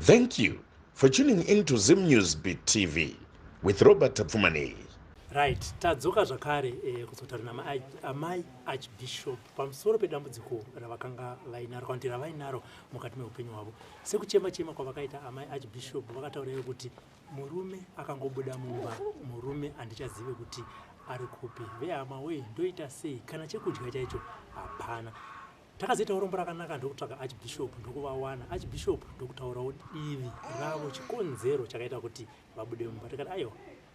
Thank you for tuning in to Zim News Beat TV with Robert Pfumani. Right, tadzoka zvakare kuzotaura namai Archbishop pamusoro pedambudziko ravakanga vainaro kana kuti ravainaro mukati meupenyu hwavo. Sekuchema-chema kwavakaita amai Archbishop vakataura kuti murume akangobuda mumba, murume handichazive kuti ari kupi. Vehama we ndoita sei kana chekudya chaicho hapana. Takazoita urombo rakanaka ndokutsvaga Archbishop ndokuvawana. Archbishop ndokutaurawo divi ravo chikonzero chakaita kuti vabude mumba. Tikati aiwa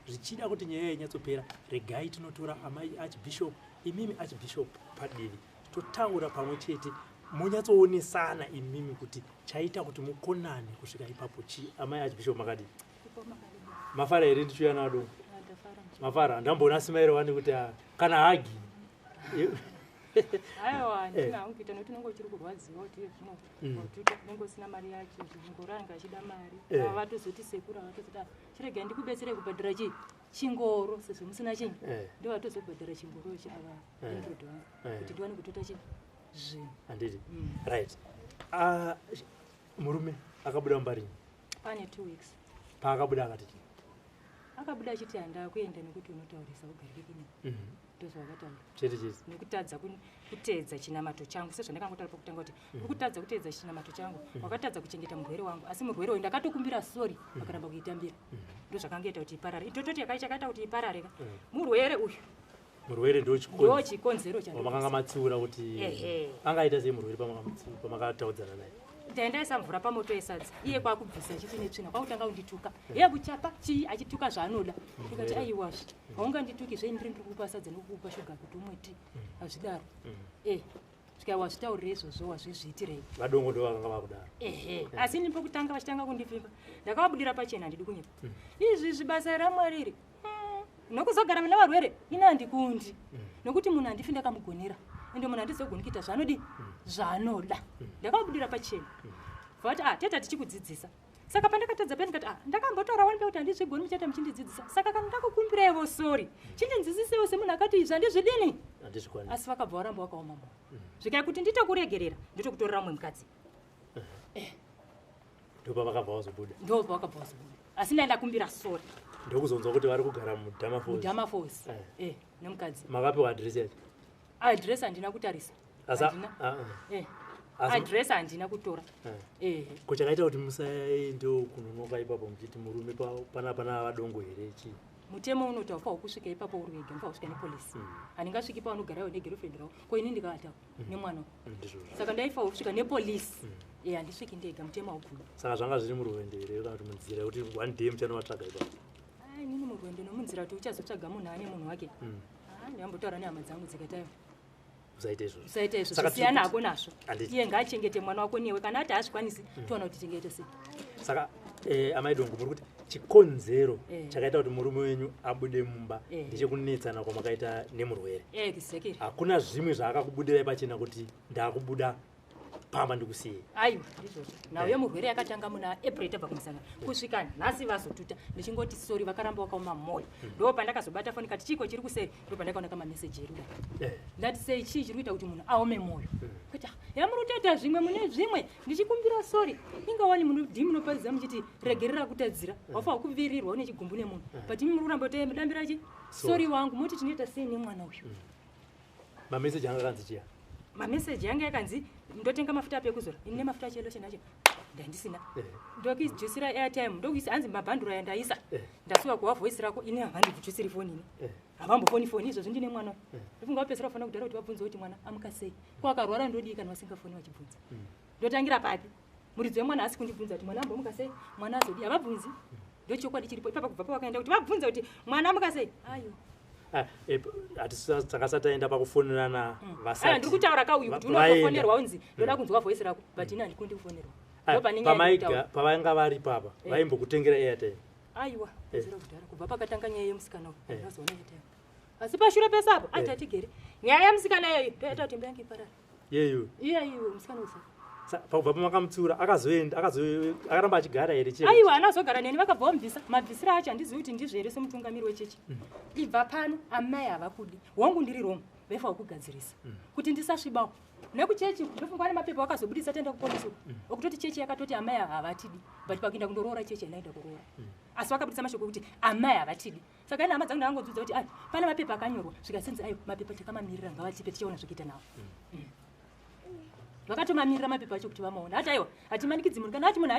zvichida kuti nyaya inyatsopera regai tinotora amai Archbishop imimi Archbishop padivi totaura pamwe chete munyatsoonesana imimi kuti chaita kuti mukonane kusvika ipapo chi. Amai Archbishop makadi mafara here ndichuya nado mafara handambona simairo wani kuti kana hagi aiwa ndingaungita nokuti nongo chiri kurwadziwa kuti zvino kuti nongo sina mari yacho zvingoranga achida mari vatozoti sekura vatozoti chirega ndikubetsere kubhadhara chingoro sezvo musina chinyi ndo vatozobhadhara chingoro chava endroid wangu kuti ndiwane kutota zvinhu handiti right. Murume akabuda mumbarini pane 2 weeks paakabuda akati akabuda achiti handa kuenda nekuti unotaurisa ugarike kini ndozvakataura chete nekutadza kuteedza chinamato changu sezvandakangotaura pakutanga kuti kutadza kuteedza chinamato changu wakatadza kuchengeta murwere wangu asi murwere uyu ndakatokumbira sori vakaramba kuitambira ndozvakangoita kuti iparare itototi chakaita kuti iparareka murwere uyu murwere ndochikonzero chamakanga matsiura kuti angaita sei murwere pamakataudzana naye ndaendaisa mvura pamoto esadza iye kwakubvisa achiti netsvina kwakutanga kundituka iye kuchapa chii achituka zvaanoda ndikati aiwazve haungandituki zvendiri ndiri kukupa sadza nokukupa shuga kuti umweti hazvidaro svika wazvitaurira izvozvo wazvizviitirei vadongo ndo vakanga vakudaro asi ndipokutanga vachitanga kundipfimba ndakavabudira pachena handidi kunyepa izvi zvibasa ramwariri nokuzogara muna varwere ina handikundi nokuti munhu handifi ndakamugonera ende munhu handizogoni kuita zvaanodi zvaanoda ndakavabudira pachena vati teta tichikudzidzisa saka pandakatadza pe ndikati ndakambotaura wani pekuti handizvigoni muchata muchindidzidzisa saka kana ndakukumbirevo sori chindidzidzisewo semunhu akati izvi handizvidini asi vakabva varamba vakaoma moyo zvikai kuti nditokuregerera nditokutorera mumwe mukadzi ndopavakabva vazobuda ndopavakabva vazobuda asi ndaendakumbira sori ndokuzonzwa kuti vari kugara mudhamafos nemukadzi makapiwa adresi yacho adresi handina kutarisa adresi handina kutora kuchakaita kuti musaendewo kunonoka ipapo muchiti murume pana vadongo here chii mutemo unoti haufa kusvika ipapo uri wega mufa kusvika nepolisi handingasviki paunogarawo negirlfriend ravo ko ini ndikavatawo nemwana saka ndaifa kusvika nepolisi handisviki ndega mutemo augumi saka zvanga zviri murwendo here kana kuti munzira yekuti one day muchanovatsvaga ipapo inini murwendo nomunzira kuti uchazotsvaga munhu ane munhu wake ndiyambotaura nehama dzangu dzikatayo usaita izvo siyana hako nazvo iye ngaachengete mwana wako newe kana ati hazvikwanisi toona kuti chengete sei saka amaidongo muri kuti chikonzero chakaita kuti murume wenyu abude mumba ndechekunetsana kwamakaita nemurwere exactly hakuna zvimwe zvaakakubudirai pachena kuti ndakubuda pamba ndikusiye aiwa ndizvozvo nawo yemurwere yakatanga muna April tabva kumusana kusvika nhasi vazotuta ndichingoti sori vakaramba vakaoma moyo ndo pandakazobata foni kati chiko chiri kuseri ndo pandakaona kamameseji eruda ndati sei chii chiri kuita kuti munhu aome moyo kuti yamunotoita zvimwe mune zvimwe ndichikumbira sori ingawani munodhi munoparidza muchiti regerera kutadzira wafa wakuvirirwa une chigumbu nemunhu but imi muri kuramba kutodambira chi sori wangu moti tinoita sei nemwana uyu mameseji anga kanzi chiya mameseji yanga yakanzi ndotenga mafuta apo ekuzora ini nemafuta achelosheni acho ndandisina ndokujusira airtime ndokuisa hanzi mabhandura yandaisa ndasuka kuva voisi rako ini havandikujusiri foni ini havambofoni izvozvo ndine mwana ndofunga vapesera vafanira kudara kuti vabvunze kuti mwana amuka sei ko akarwara ndodii kana vasingafoni vachibvunza ndotangira papi muridzi wemwana asi kundibvunza kuti mwana ambomuka sei mwana azodii havabvunzi ndochokwadi chiripo ipapa kubva pavakaenda kuti vabvunze kuti mwana amuka sei ayo hatisakasataenda pakufonerana vasati ndiri kutaura kauyu kuti unofonerwa unzi ndoda kunzwa voisi rako but ini handikundi kufonerwa pavanga vari papa vaimbokutengera airtime aiwa zera kudhara kubva pakatanga nyaya yemusikana uyu ndazoona airtime asi pashure pesapo ati atigere nyaya yemusikana iyoyo ndoita kuti mbangi iparara yeyo iyeyo musikana usa pakubva pamakamutsiura akazoenda akaramba achigara here aiwa anazogara neni vakabva vamubvisa mabvisiro acho handizivi kuti ndizvo here semutungamiri wechechi ibva pano amai havakudi hongu ndiri rongo vaifa kugadzirisa kuti ndisasvibawo nekuchechi ndofungwa nemapepa wakazobudisa tenda kupolisi okutoti chechi yakatoti amai havatidi but pakuenda kundoroora chechi inaenda kuroora asi vakabudisa mashoko kuti amai havatidi saka ine hama dzangu ndangodzudza kuti pane mapepa akanyorwa zvikasenzi ayo mapepa takamamirira ngavatipe tichaona zvokuita nawo vakatomamirira mapepa acho kuti vamaona hati aiwa hatimanikidzi munhu kana ati munhu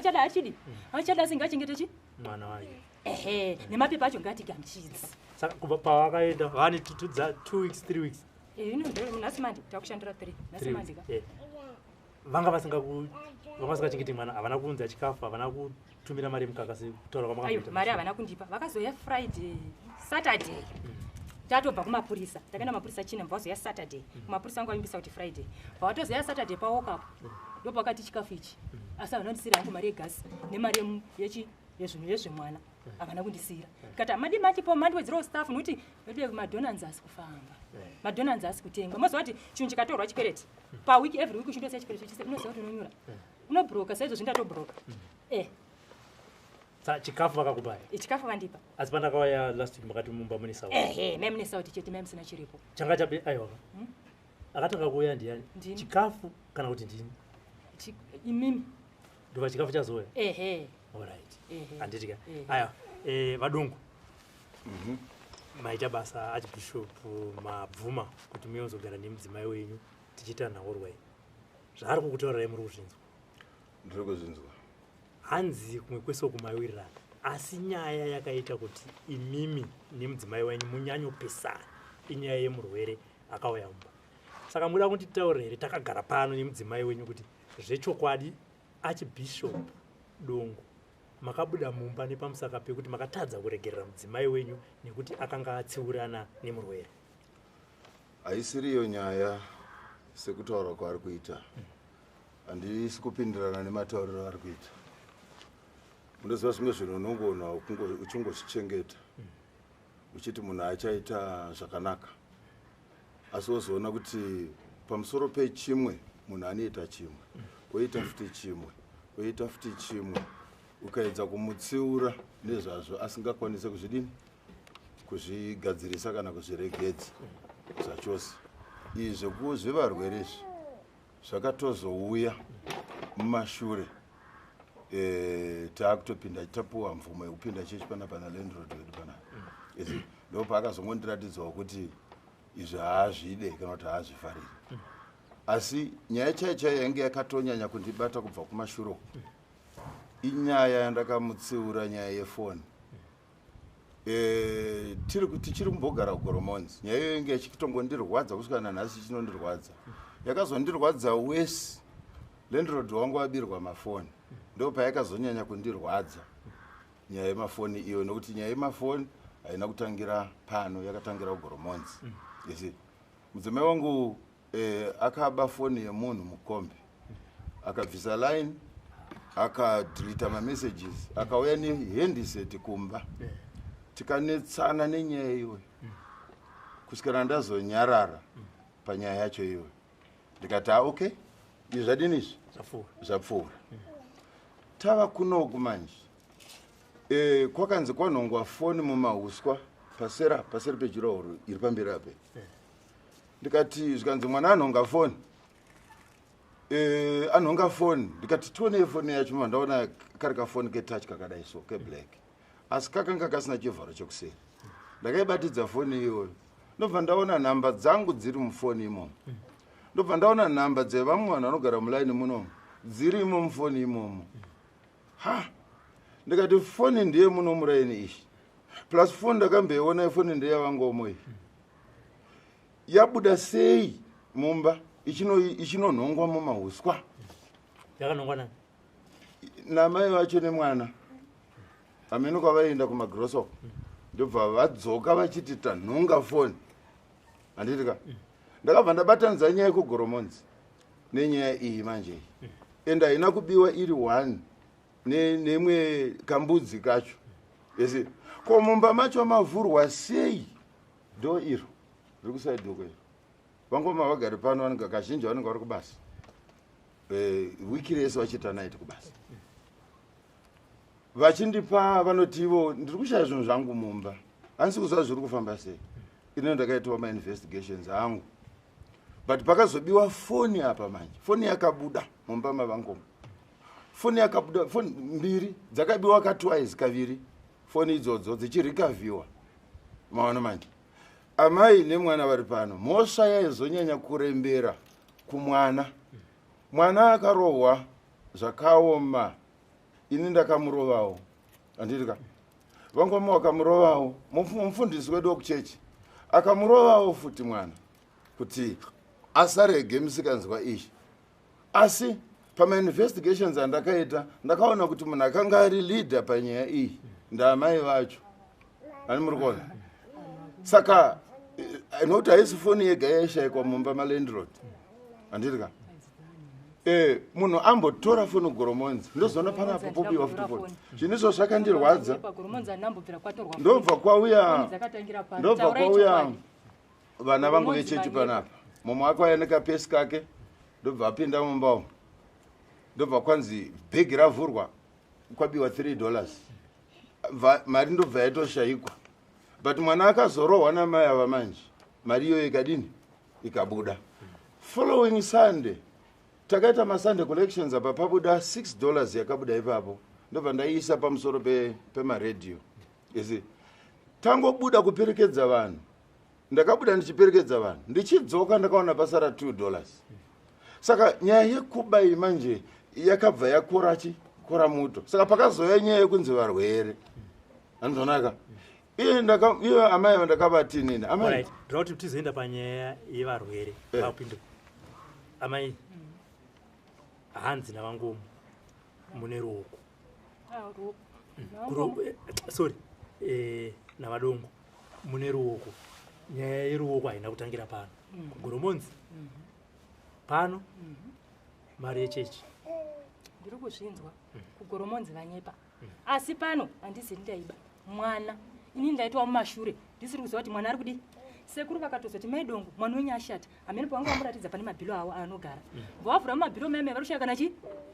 achada singachengetechi mwana wayo nemapepa acho ngatigamchidzi saka kubva pawakaenda vane tutudza 2 weeks 3 weeks nhasi mandi takushandira 3 nhasi mandi vanga vasingachengeti mwana havana kuunza chikafu havana kutumira mari mukaka sekutaura kwamakaita mari havana kundipa vakazoya Friday Saturday tatobva kumapurisa takaenda mapurisa china vazoya Saturday kumapurisa anga vaimbisa kuti Friday vawatozoya Saturday pawokapo ndopakati chikafu ichi asi havana kundisira hangu mari yegasi nemari yezvemwana havana kundisira kati amadi matipo mandiwedzerawo staff nokuti madonanzi asi kufamba madonanzi asi kutengwa mazuva kuti chinhu chikatorwa chikereti pawiki every week uchindosa chikereti chise unoziva kuti unonyura unobhuroka saizvozvi ndatobhuroka sa chikafu vakakupaya chikafu vandipa asi pandakauya last week makati mumba mune sauti mai mune sauti chete mai musina chiripo changa chabe aiwa akatanga kuuya ndiani chikafu kana kuti ndini imimi ndova chikafu chazoya alright handitika aya vadungu maita basa archbishop mabvuma kuti muyozogara nemudzimai wenyu tichiita nhaurwai zvaari kukutaurirai muri kuzvinzwa ndiri kuzvinzwa hanzi kumwe kwese kumaiwirirana asi nyaya yakaita kuti imimi nemudzimai wenyu munyanyopesana inyaya yemurwere akauya mumba saka muda kunditaurira here takagara pano nemudzimai wenyu kuti zvechokwadi archbishop dongo makabuda mumba nepamusaka pekuti makatadza kuregerera mudzimai wenyu nekuti akanga atsiurana nemurwere haisiriyo nyaya sekutaura kwaari kuita handisi kupindirana nematauriro ari kuita munoziva zvimwe zvinhu unongoona uchingochichengeta uchiti munhu achaita zvakanaka asi wozoona kuti pamusoro pechimwe munhu anoita chimwe oita futi chimwe oita futi chimwe ukaedza kumutsiura nezvazvo asingakwanise kuzvidini kuzvigadzirisa kana kuzviregedza zvachose izvi zvevarwere izvi zvakatozouya mumashure taakutopinda tapuwa mvumo yekupinda chechi panapa nalandlord wedu panapa ndopaakazongondiratidzawo kuti izvi haazvide kana kuti haazvifariri asi nyaya chaiyo yange yakatonyanya kundibata kubva kumashure inyaya yandakamutsiura nyaya yefoni tichiri kumbogara kugoromonzi nyaya iyo yange ichitongondirwadza kusvika nanhasi chinondirwadza yakazondirwadza wese landlord wangu wabirwa mafoni ndo payakazonyanya kundirwadza nyaya yemafoni iyo nokuti nyaya yemafoni haina kutangira pano yakatangira kugoromonzi yesi mudzimai wangu akaba foni yemunhu mukombe akabvisa line akadhilita mamessages akauya nehandset kumba tikanetsana nenyaya iyoyo kusvikira ndazonyarara panyaya yacho iyoyo ndikati okay izvi zvadini izvi zvapfuura tava kunoku manje kwakanzi kwanhongwa foni mumauswa paseri pejurahoro iri pamberi ape ndikati zvikanzi mwana anhonga foni anhonga foni ndikati tionei foni yacho mandaona kari kafoni ketouch kakadai so keblack asi kakanga kasina chivharo chekuseri ndakaibatidza foni iyoyo ndobva ndaona nhamba dzangu dziri mufoni imomo ndobva ndaona nhamba dzevamwe vanhu vanogara mulaini munomo dzirimo mufoni imomo ndikati foni ndiye muno muraini ishi plus foni ndakambeiona ifoni ndeyavangomo iyi yabuda sei mumba ichinonhongwa mumauswa yakanhongwa nani namai vacho nemwana amene kwavaenda kumagrosop ndobva vadzoka vachiti tanhonga foni handitika ndakabva ndabatanidza nyaya yekugoromonzi nenyaya iyi manje iyi ende haina kubiwa iri 1 nemwe kambudzi kacho yesi ko mumba macho mavhurwa sei ndo iro riri kusaidoko iro vangoma vagari pano vanenge kazhinji vanenge vari kubasa wiki rese vachiita naiti kubasa vachindipa vanoti ivo ndiri kushaya zvinhu zvangu mumba handisi kuziva zviri kufamba sei ine ndakaitawo mainvestigations angu but pakazobiwa foni apa manje foni yakabuda mumba mavangomo foni yakabuda foni mbiri dzakabiwa katwice kaviri foni idzodzo dzichirikaviwa maona manje amai nemwana vari pano mhosva yaizonyanya kurembera kumwana mwana akarohwa zvakaoma ini ndakamurovawo anditika vangoma wakamurovawo mufundisi wedu wekuchechi akamurovawo futi mwana kuti asarege musikanzwa izvi asi pamainvestigations andakaita ndakaona kuti munhu akanga ari leader panyaya iyi ndaamai vacho ani muri kuona saka nokuti haisi foni yega yaishayikwa mumba malandlord anditika munhu ambotora foni goromonzi ndozoona panapo pobiwa futi foni zvinhu izvo zvakandirwadza ndobva kwauya vana vangu vechechi panapa mumwe akauya nekapesi kake ndobva apinda mumba umu ndobva kwanzi bhegi ravhurwa kwabiwa $3 mari ndobva yaitoshayikwa but mwana akazorohwa namai ava manje mari iyoyo ikadini ikabuda following Sunday takaita masunday collections apa pabuda $6 yakabuda ipapo ndobva ndaiisa pamusoro pemaredio isi tangobuda kuperekedza vanhu ndakabuda ndichiperekedza vanhu ndichidzoka ndakaona pasara $2 saka nyaya yekuba iyi manje yakabva yakora muto saka pakazoya nyaya yekunzi varwere andonaka iyo amai ndakabatinini amai ndoti tizoenda panyaya yevarwere vapindu amai hanzi navangomo mune ruoko sorry navadongo mune ruoko nyaya yeruoko haina kutangira pano kugoromonzi pano mari yechechi ndiri kuzvinzwa kugoromonzi vanyepa asi pano handisi ndaiba mwana ini ndaitwa mumashure ndisiri kuziva kuti mwana ari kudi sekuru vakatozoti maidongo mwana wenyu ashata amene pavanga vamuratidza pane mabhilo avo aanogara vavhura mumabhilo meme varushaya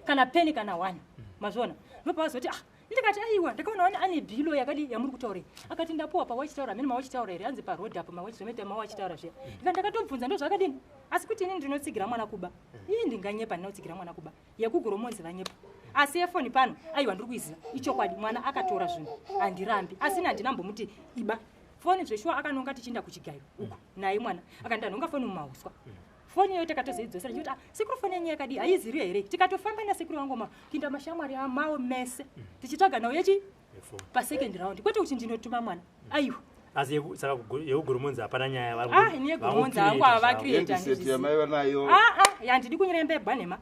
kana peni kana 1 mazvona ndopavazoti ndikati aiwa ndakaona ane bhilo yakadi yamuri kutaurei akati ndapuwa pawachitaura amene mawachitaura here anzi parod apo mawachitaura zviya ndakatobvunza ndo zvakadini asi kuti ini ndinotsigira mwana kuba ii ndinganyepa ndinotsigira mwana kuba yekugoromonzi vanyepa asi yefoni pano aiwa ndiri kuiziva ichokwadi mwana akatora zvinhu handirambi asini handinambomuti iba foni zveshuwa akanonga tichienda kuchigayo uku naye mwana akandanhonga foni mumauswa foni iyoyo takatozoidzosera chikuti sekuru foni yenyu yakadi haiziriyo here tikatofamba nasekuru wangoma kuinda mashamwari amawo mese tichitsvaga nawo yechi pasecond round kwete kuti ndinotuma mwana aiwa asi saka yekugoromonzi hapana nyaya ini yegoromonzi hangu havakrieta handidi kunyirembebwa nema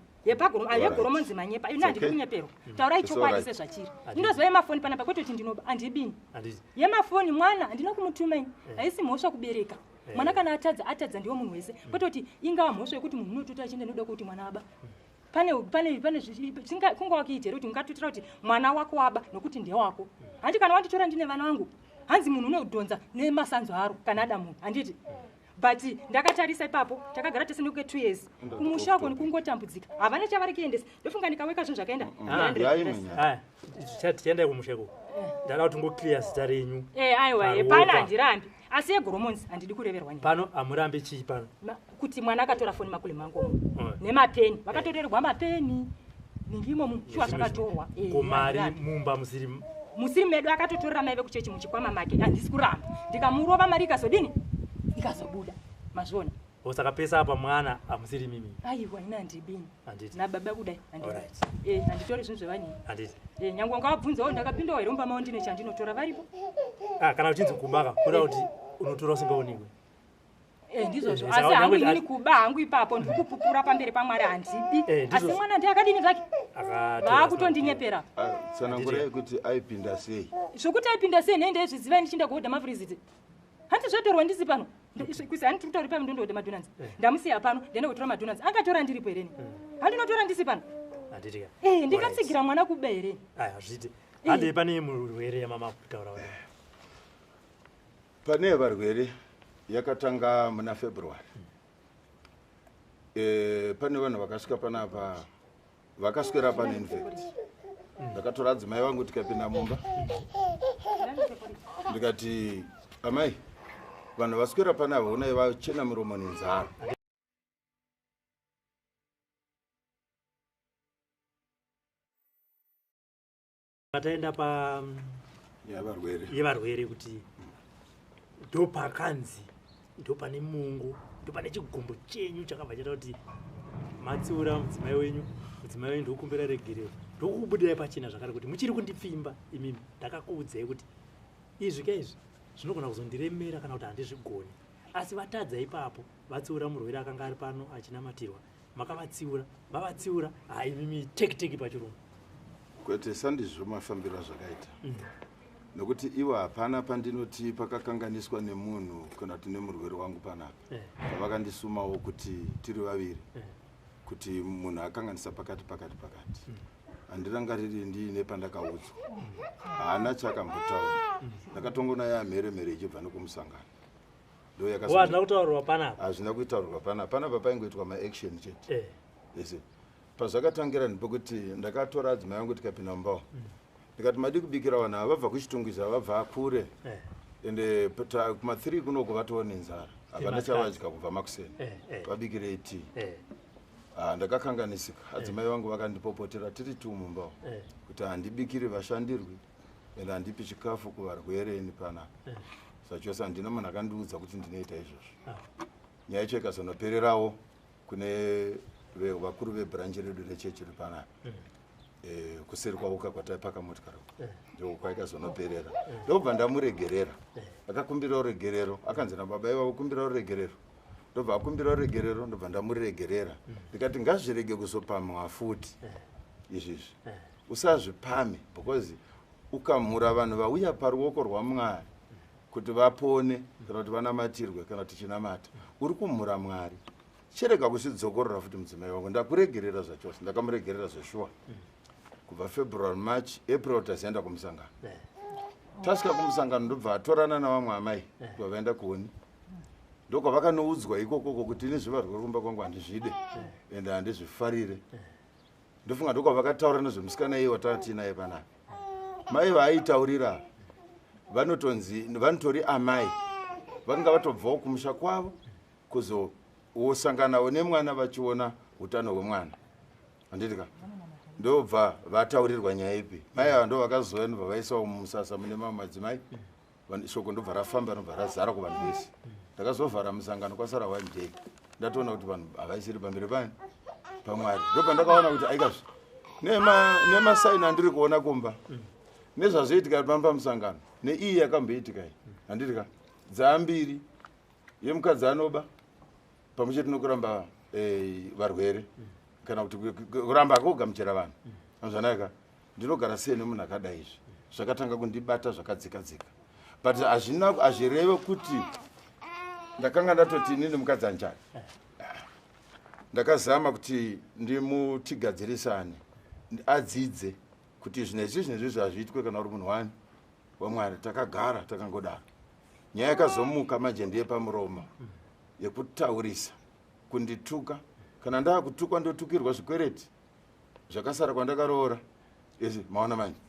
yegoromonzi manyepa ino handidi kunyeperwa taurai chokwadi sezvachiri ndinoziva yemafoni panapa kwete kuti ndinoba handibini yemafoni mwana handina kumutumai haisi mhosva kubereka mwana kana atadza ndiwo munhu wese kwete kuti ingava mhosva yekuti munhu unotota achienda noda kuti mwana aba pane kunga wakiitera kuti ungatotera kuti mwana wako waba nokuti ndewako handi kana wanditora ndine vana vangu hanzi munhu unodhonza nemasanzo aro kana ada munhu handiti but ndakatarisa ipapo takagara tese nekuke 2 years kumusha wako nikungotambudzika havana chavari kuendesa ndofunga ndikaweka zvinhu zvakaenda tichienda kumusheko ndada kuti ngoclear zita renyu aiwa pana handirambi asi yegoromonzi handidi kureverwa pano hamurambi chii pano kuti mwana akatora foni makule mangomo nemapeni vakatorerwa mapeni ningimo mushuwa zvakatorwa kumari mumba musiri medu akatotorera mai vekuchechi muchikwama make handisi kuramba ndikamurova mari ikazodini ikazobuda mazvona saka pesa apa mwana hamusiri mimi aiwa ina handibini nababa kudai handitori zvinhu zvevanyini nyange ngavabvunzawo ndakapindawo here mumba mavo ndine chandinotora varipo kana uchinzi kubaka kuda kuti unotora usingaonekwe ndizvozvo asi hangu inini kuba hangu ipapo ndiri kupupura pamberi pamwari handibi asi mwana ndiakadini zvake vaakutondinyeperapa tsanangurai kuti aipinda sei zvokuti aipinda sei nendezviziva ndichinda kuhodha mafuriziti handi zvatorwa ndisi pano kusi handi tiritori pano ndondohodha madonanzi ndamusiya pano ndienda kutora madonanzi angatora ndiripo hereni handinotora ndisi pano ndikatsigira mwana kuba hereni hazviti handi pane murwere yamama kutaura pane varwere yakatanga muna February pane vanhu vakasvika panapa vakaswera pane infect ndakatora adzimai vangu tikapinda mumba ndikati amai vanhu vaswera panapa unai vachena muromo nenzara Ataenda pa yevarwere kuti ndopakanzi ndopane mungu ndopane chigumbu chenyu chakabva chaita kuti matsiura mudzimai wenyu ndokukumbira regerero ndokubudirai pachena zvakare kuti muchiri kundipfimba imimi ndakakuudzai kuti izvi kaizvi zvinogona kuzondiremera kana kuti handizvigoni asi vatadza ipapo vatsiura murwere akanga ari pano achinamatirwa makavatsiura vavatsiura haimimi tekiteki pachirungu kwete sandizvo mafambiro zvakaita nokuti ivo hapana pandinoti pakakanganiswa nemunhu kana kuti nemurwere wangu panapa pavakandisumawo kuti tiri vaviri kuti munhu akanganisa pakati handirangariri ndiine pandakaudzwa haana chakambotaura ndakatongona yamheremhere ichibva nekumusangano hazvina kutaurwa panapa hazvina kuitaurirwa panapa paingoitwa maaction chete ese pazvakatangira ndipekuti ndakatora adzimai yangu tikapinda mumbawa ndikati madi kubikira vanhu ava vabva kuchitungwiza vabva kure ende kuma3 kunoku vatoo nenzara havana chavadya kubva makuseni vabikirei tii ndakakanganisika adzimai vangu vakandipopotera tiri tu mumbawa kuti handibikiri vashandirwi ende handipi chikafu kuvarwereni panapa zvachose handina munhu akandiudza kuti ndinoita izvozvo nyaya icho ikazonopererawo kune vakuru vebranchi redu rechechi riri panapa kuseri kwauka kwataipaka motikari ndokwaikazonoperera ndobva ndamuregerera akakumbirawo regerero akanzi nababa ivavo kumbirawo regerero ndobva akumbirawo regerero ndobva ndamuregerera ndikati ngazvirege kuzopamwa futi izvizvi usazvipame because ukamhura vanhu vauya paruoko rwaMwari kuti vapone kana kuti vanamatirwe kana kuti chinamata uri kumhura Mwari chereka kuzvidzokorora futi mudzimai wangu ndakuregerera zvachose ndakamuregerera zveshuwa kubva February March April tazienda kumusangano tasvika kumusangano ndobva atorana navamwe amai vavaenda kuoni ndokwavakanoudzwa ikokoko kuti ini zviva rwuri kumba kwangu handizvide ende handizvifarire ndofunga ndokwavakataura nezvemusikana iye watati naye panapa mai vaaitaurira vanotori amai vakanga vatobvawo kumusha kwavo kuzosanganawo nemwana vachiona utano hwemwana handitika ndobva vataurirwa nyaya ipi mai ava ndo vakazouya ndobva vaisawo mumusasa mune mamwe madzimai shoko ndobva rafamba ndobva razara kuvanhu vese ndakazovhara musangano kwasara 1 day ndatoona kuti vanhu havaisiri pamberi pani paMwari ndobva ndakaona kuti aikazvi nemasaini andiri kuona kumba nezvazvoitika pamba musangano neiyi yakamboitika iyi handitika dzambiri yemukadzi anoba pamwe chete nokuramba varwere kana kuti kuramba akugamuchira vanhu zvanaka ndinogara sei nemunhu akadai izvi zvakatanga kundibata zvakadzikadzika but hazvireve kuti ndakanga ndatoti inini mukadzi anjani ndakazama kuti ndimutigadzirisane adzidze kuti zvinezvi zvazviitwe kana uri munhu wani waMwari takagara takangodaro nyaya yakazomuka manje ndiye pamuromo yekutaurisa kundituka kana ndakutukwa ndotukirwa zvikwereti zvakasara kwandakaroora ezi maona manje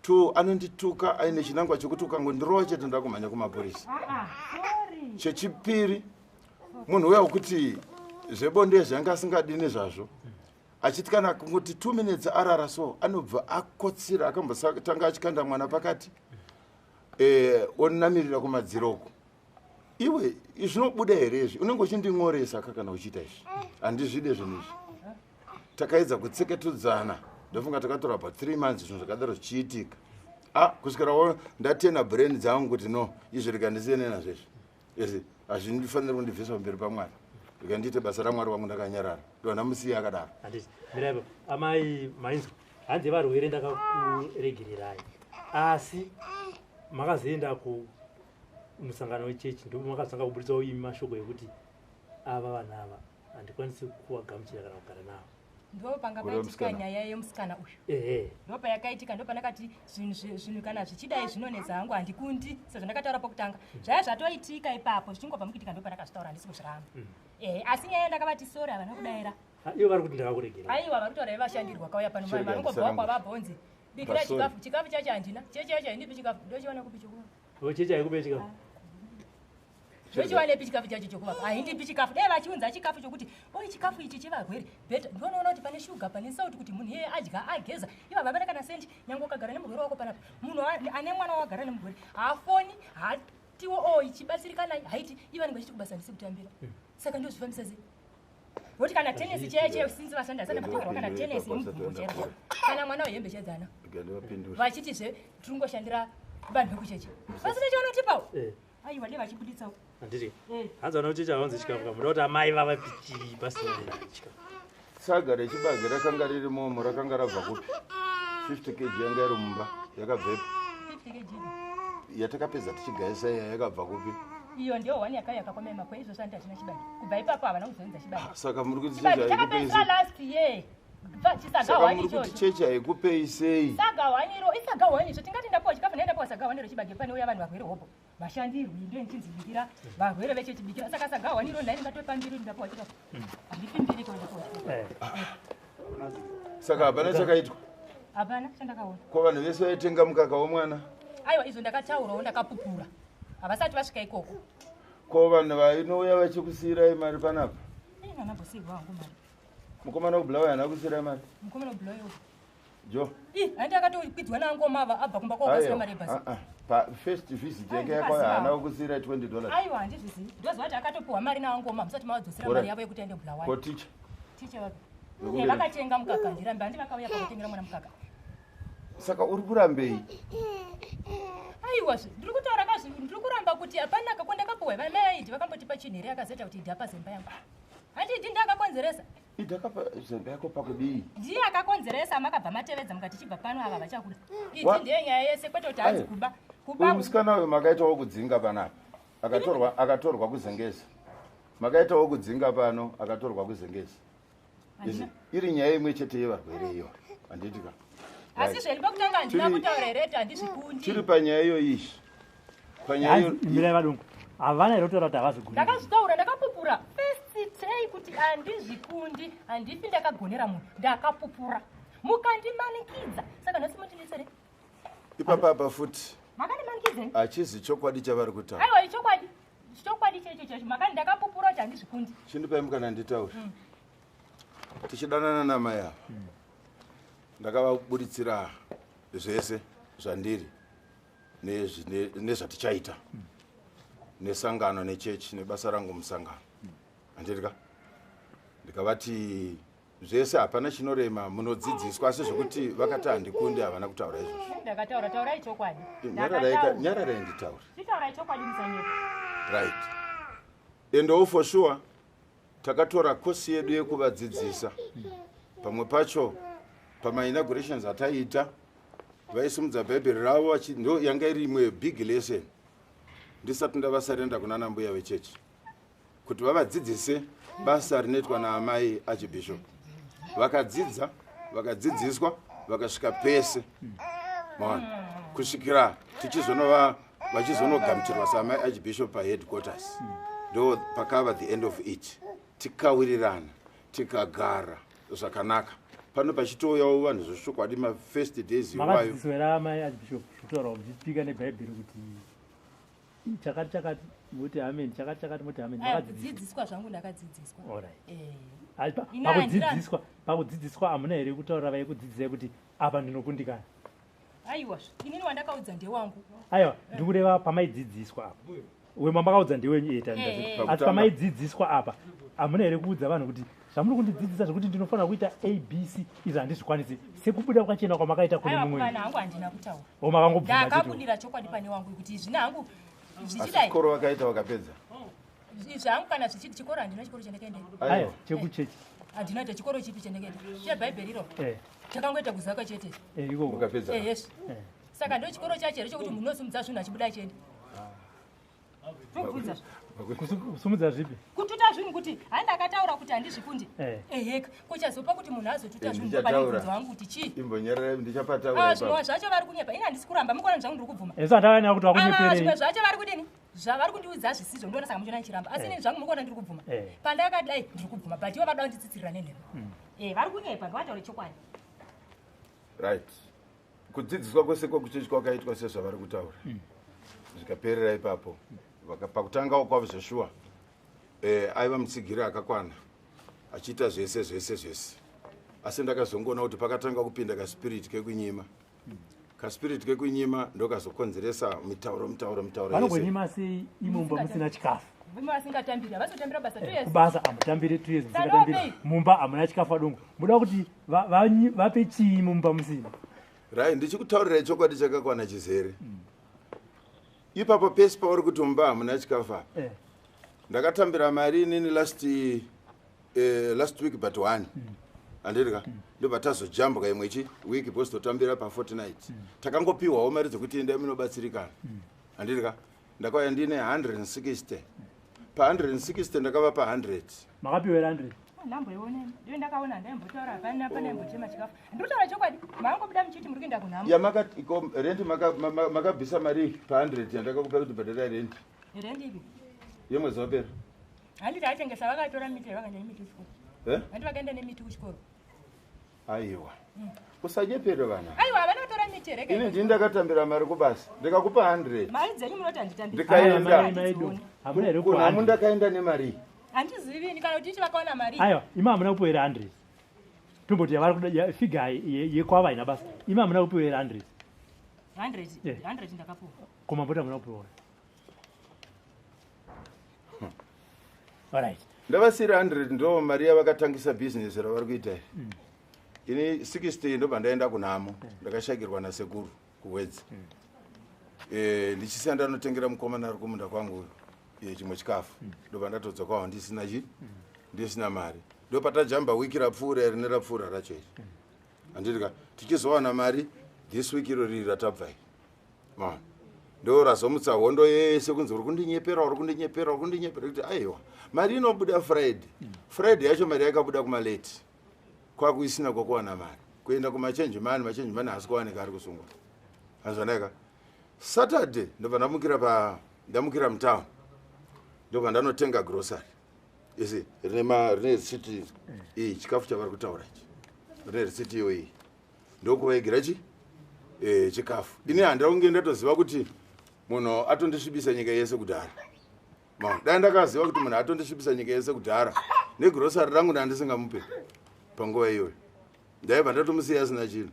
tu anondituka aine chinangwa chekuti ukangondirowa chete ndakumhanya kumapurisa chechipiri munhu uya wekuti zvebonde zvanga asingadini zvazvo achityana kungoti 2 minutes arara so anobva akotsira akambotanga achikanda mwana pakati onamirira kumadziroko iwe zvinobuda here izvi unenge uchindin'oresa kana uchiita izvi handizvide zvinhu izvi takaedza kutseketudzana ndofunga takatora pa 3 months zvinhu zvakadaro zvichiitika kusvikirawo ndatena brain dzangu kuti no izvi rikandisiyene nazvezvi ezi hazvindifaniri kundibvisa pamberi paMwari rikandiite basa raMwari wangu ndakanyarara ndona musiya akadaro miraipo amai mainzwa hanzi varwere ndakakuregererai asi makazoenda kumusangano wechechi ndo makasanga kubuditsawo imi mashoko ekuti ava vanhu ava handikwanisi kuvagamuchira kana kugara navo ndo panga paitika nyaya yemusikana uyu ndo payakaitika ndo panakati zvinhu kana zvichidai zvinonetsa hangu handikundi sezvo ndakataura pokutanga zvaya zvatoitika ipapo zvichingobva mukuitika ndo panakazvitaura handisi kuzviramba asi nyaya ndakavati sori havana kudayira ivo vari kuti ndakakuregera aiwa vari kutaura ivashandirwa kauya pano vanongobvawo kwavabhonzi bikira chikafu chacho handina cheche yacho haindipi chikafu ndochiona kupi chokuva cheche haikupe chikafu zvochiwanepi chikafu chacho chokuvaka haindipi chikafu dai vachiunza chikafu chokuti oi chikafu ichi chevarwere bheta ndinoona kuti pane shuga pane sauti kuti munhu iyeye adya ageza ivava vane kana sendi nyange ukagara nemurwere wako panapa munhu ane mwana wagara nemurwere haafoni hatiwo oi chibatsirikana haiti ivanenge vachiti kubasa ndisi kutambira saka ndozvifambisa sei voti kana tenesi chaiye sinzi vasanda asana matengerwa kana tenesi mubvungo chairo kana mwana wehembe chedzana vachitizve tirungoshandira vanhu vekuchechi vasina chaunotipawo aiwa dei vachibuditsawo handiti hanzana kuti chavanzi chikafu kamuda kuti amai vava pichii pasina chikafu saga rechibage rakanga riri momo rakanga rabva kupi 50 kg yanga iri mumba yakabvepi 50 kg yatakapedza tichigaisa iya yakabva kupi iyo ndiyo wani yakayaka kwamema kweizvo sandi hatina chibage kubva ipapo havana kuzoenza chibage saka muri kuti chechi takapedzera last year saka muri kuti chechi haikupei sei sagawaniro isagawanizvo tingati ndapuwa chikafu naendapuwa sagawaniro chibage pane uya vanhu varwere hopo vashandirwi ndo nchinzibikira varwere vechechibikira saka sagawaniro ndainenge topambiri ndapuwa chikafu handipimbiriko ndapuwa chikafu saka hapana chakaitwa hapana chandakaona ko vanhu vese vaitenga mukaka womwana aiwa izvo ndakataurawo ndakapupura havasati vasvika ikoko ko vanhu vainouya vachikusiyirai mari panapa nanabhosirwa wangu mari mukomana wobhulawo haana kusiyirai mari mukomana wobhulawo jo haindi akatokwidzwa nangomava abva kumba kwakasira mari ebhasi first visit yake yako haana kukusiyirai $20 aiwa handizvizivi ndoziva kuti akatopiwa mari naangoma musati mavadzosera mari yavo yekuti aende bhulawa ko ticha ticha vapi vakatenga mukaka ndirambe handi vakauya pakutengera mwana mukaka saka uri kurambei aiwazve ndiri kutaura kazvi ndiri kuramba kuti hapana kakondakapuwa vamaiti vakambotipa chinhu here akazeta kuti idhapa zemba yangu handidi ndakakonzeresa idhakapa zemba yako pakudii ndiye akakonzeresa makabva matevedza mukati chibva pano ava vachakuda idzi ndiye nyaya yese kwete kuti hanzi kuba uyu musikana uyu makaitawo kudzinga panapa akatorwa kuzengeza makaitawo kudzinga pano akatorwa kuzengeza iri nyaya imwe chete yevarwere iyo handitika asi zvelipa kutanga handina kutaura here kuti handizvikundi tiri panyaya iyo izvi panyaya iyo imirai vadungu havana here kutaura kuti havazvigundi ndakazvitaura ndakapupura festitei kuti handizvikundi handifi ndakagonera munhu ndakapupura mukandimanikidza saka nhasi mundidetsere ipapapa futi makandimanikidzeni hachizi chokwadi chavari kutaura aiwa ichokwadi chokwadi checho checho makandi ndakapupura kuti handizvikundi chindipai mukana nditaure tichidanana namai ava ndakavabuditsira zvese zvandiri nezvatichaita nesangano nechechi nebasa rangu musangano handitika ndikavati zvese hapana chinorema munodzidziswa asi zvokuti vakati handikundi havana kutaura izvozvo ndakataura taurai chokwadi nyararai nditaure titaurai chokwadi musanyepa right endowo for sure takatora kosi yedu yekuvadzidzisa pamwe pacho pamainaugurations ataiita vaisimudza bhaibheri ravo ndo yanga iri imwe big lesson ndisati ndavasarenda kuna nambuya vechechi kuti vavadzidzise basa rinoitwa naamai achibhishop vakadzidza vakadzidziswa vakasvika pese maona kusvikira tichizonova vachizonogamuchirwa saamai achibhishop paheadquarters ndo pakava the end of it tikawirirana tikagara zvakanaka pano pachitouyawo vanhu zvesvokwadi mafirst days iwayo amai achibhishop kutaura muchipika nebhaibheri kuti chakati chakati moti amen chakati chakati moti amen kudzidziswa zvangu ndakadzidziswa pakudzidziswa hamuna here kutaura vaikudzidzisai kuti apa ndinokundikana aiwa inini wandakaudza ndewangu aiwa ndikureva pamaidzidziswa apa uye mambakaudza ndewenyu eta asi pamaidzidziswa apa hamuna here kuudza vanhu kuti zvamuri kundidzidzisa zvekuti ndinofanira kuita abc izvi handizvikwanisi sekubuda kwachena kwamakaita kune mumwe hangu handina kutaura makangobvuma ndakabudira chokwadi pane wangu kuti zvine hangu zvichidai chikoro vakaita vakapedza zvangu kana zvichiti chikoro handina chikoro chandakaendera aiwa chekuchechi handina ta chikoro chipi chandakaenda chebhaibheri iro chakangoita kuzaka chete ikoko vakapedza yes saka ndo chikoro chacho here chokuti munhu unosimudza zvinhu achibuda achienda tobvunza kusumudza zvipi kututa zvinhu kuti handakataura kuti handizvikundi eheka kuchazopa kuti munhu azotuta zvinhu pane mubvunzo wangu kuti chii imbonyararai ndichapataura zvimwe zvacho vari kunyepa ini handisi kuramba mukona zvangu ndiri kubvuma eso handakanya kuti wakunyeperei zvimwe zvacho vari kudini zvavari kundiudza zvisizvo ndiona saka muchona ndichiramba asi inini zvangu mukona ndiri kubvuma pandakati dai ndiri kubvuma but ivo vada kunditsitsirira nenhema vari kunyepa ngavataure chokwadi right kudzidziswa kwese kwekuchechi kwakaitwa sezvavari kutaura zvikaperera ipapo pakutanga kwavo zveshuwa aiva mutsigiri akakwana achiita zvese asi ndakazongoona kuti pakatanga kupinda kaspiriti kekunyima kaspiriti kekunyima ndokazokonzeresa mitauro vanongonyima sei imumba musina chikafu vasingatambiri havazotambira basa 2 years kubasa amutambire 2 years musingatambiri mumba hamuna chikafu adongo muda kuti vape chii mumba musina rai ndichikutaurirai chokwadi chakakwana chizere ipapo pesi pauri kuti mumba hamuna chikafu apa ndakatambira mari inini last week but 1 andirika ndobva tazojambuka imwe week postotambira pafortnight takangopiwawo mari dzokuti endai munobatsirikana andirika ndakauya ndine 160 pa160 ndakava pa100 makapiwa 100 ndamboiona ndiyo ndakaona ndaimbotaura hapana panaimbotema chikafu ndikutaura chokwadi maangobuda muchiti muri kuenda kunhamo renti makabvisa mari pa100 yandakakupa kuti bhadhara renti rendi ipi yemwezi wapera handiti aitengesa vakatora miti vakanya nemiti kuchikoro handi vakaenda nemiti kuchikoro aiwa usanyepere vana aiwa vanotora miti rega ini ndini ndakatambira mari kubasa ndikakupa 100 mari dzenyu munoti handitambiri hamuna here kunamu ndakaenda nemari handizivini kana kuti ichi vakaona mari aiwa ima hamuna kupiwa 100 tomboti yavari kuda figa yekwava ina basa ima hamuna kupiwa 100 100 ndakapiwa komamboti hamuna kupiwa alright ndavasiri 100 ndo mari yavakatangisa bhizinesi ravari kuita ini 60 ndobva ndaenda kunhamo ndakashakirwa nasekuru kuwedzi ndichisiya ndanotengera mukomana ari kumunda kwangu chimwe chikafu ndobva ndatodzokawo ndisina mari ndopatajamba wiki rapfuura iri nerapfuura racho iri handitika tichizowana mari this week iro riri ratabvai ndo razomutsa hondo yese kunzi uri kundinyepera kuti aiwa mari inobuda friday yacho mari yakabuda kumaleti kwakuisina kwokuwana mari kuenda kumachenji mani hasi kuwanika ari kusungwa azvanaka saturday ndobva ndamukira mutown ndobva ndanotenga grocery isi rine risiti iyi chikafu chavari kutaura ichi rine risiti iyo iyi ndokuvaigira chikafu ini handaunge ndatoziva kuti munhu atondisvibisa nyika yese kudhara dai ndakaziva kuti munhu atondisvibisa nyika yese kudhara negrosari rangu ndandisingamupe panguva iyoyo ndaibva ndatomusiya asina chinhu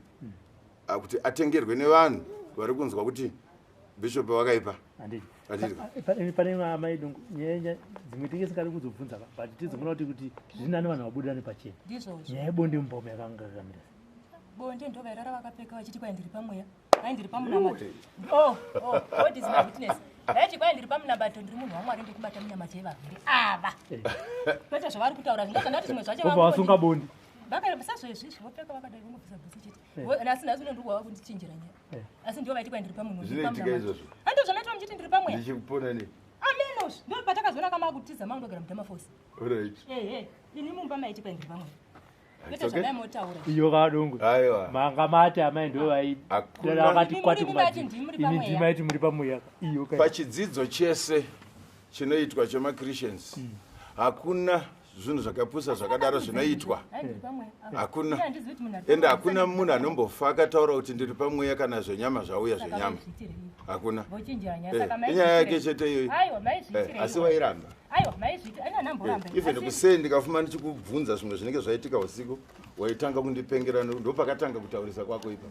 kuti atengerwe nevanhu vari kunzwa kuti bhishopu wakaipa pane amaidongo nyaya dzimwe tingesingadi kuzobvunza but tizoona kuti zvinani vanhu vabuda nepachena nyaya yebonde mubaumu yakanga kakamira bonde ndovairara vakapfeka vachiti kwai ndiri pamweya ai ndiri pamunamato what is my witness aiti kwai ndiri pamunabato ndiri munhu wamwari ndiri kubata munyama chevarwere ava kwete zvavari kutaura zvindazvandati zvimwe zvacho vasunga bonde vakasazvoizvizvi vopfeka vakadai vongobvisa bhusi chete asi nhasi uno ndiri wava kundichinjira nyaya asi ndivo vaiti kwai ndiri pamunhu ando zvanaitwa muchiti ndiri pamweya amenos ndo patakazoona kama kutiza mangu ndogara mudhamafosi ini mumba maiti kwai ndiri pamweya iyo kadongo manga mati amai ndo vakati kwati ini maiti muri pamweya iyo pachidzidzo chese chinoitwa chemachrestians hakuna zvinhu zvakapusa zvakadaro zvinoitwa hakuna ende hakuna munhu anombofa akataura kuti ndiri pamweya kana zvenyama zvauya zvenyama hakuna inyaya yake chete iyoyi asi wairamba even kusei ndikafuma ndichikubvunza zvimwe zvinenge zvaitika usiku waitanga kundipengera ndo pakatanga kutaurisa kwako ipa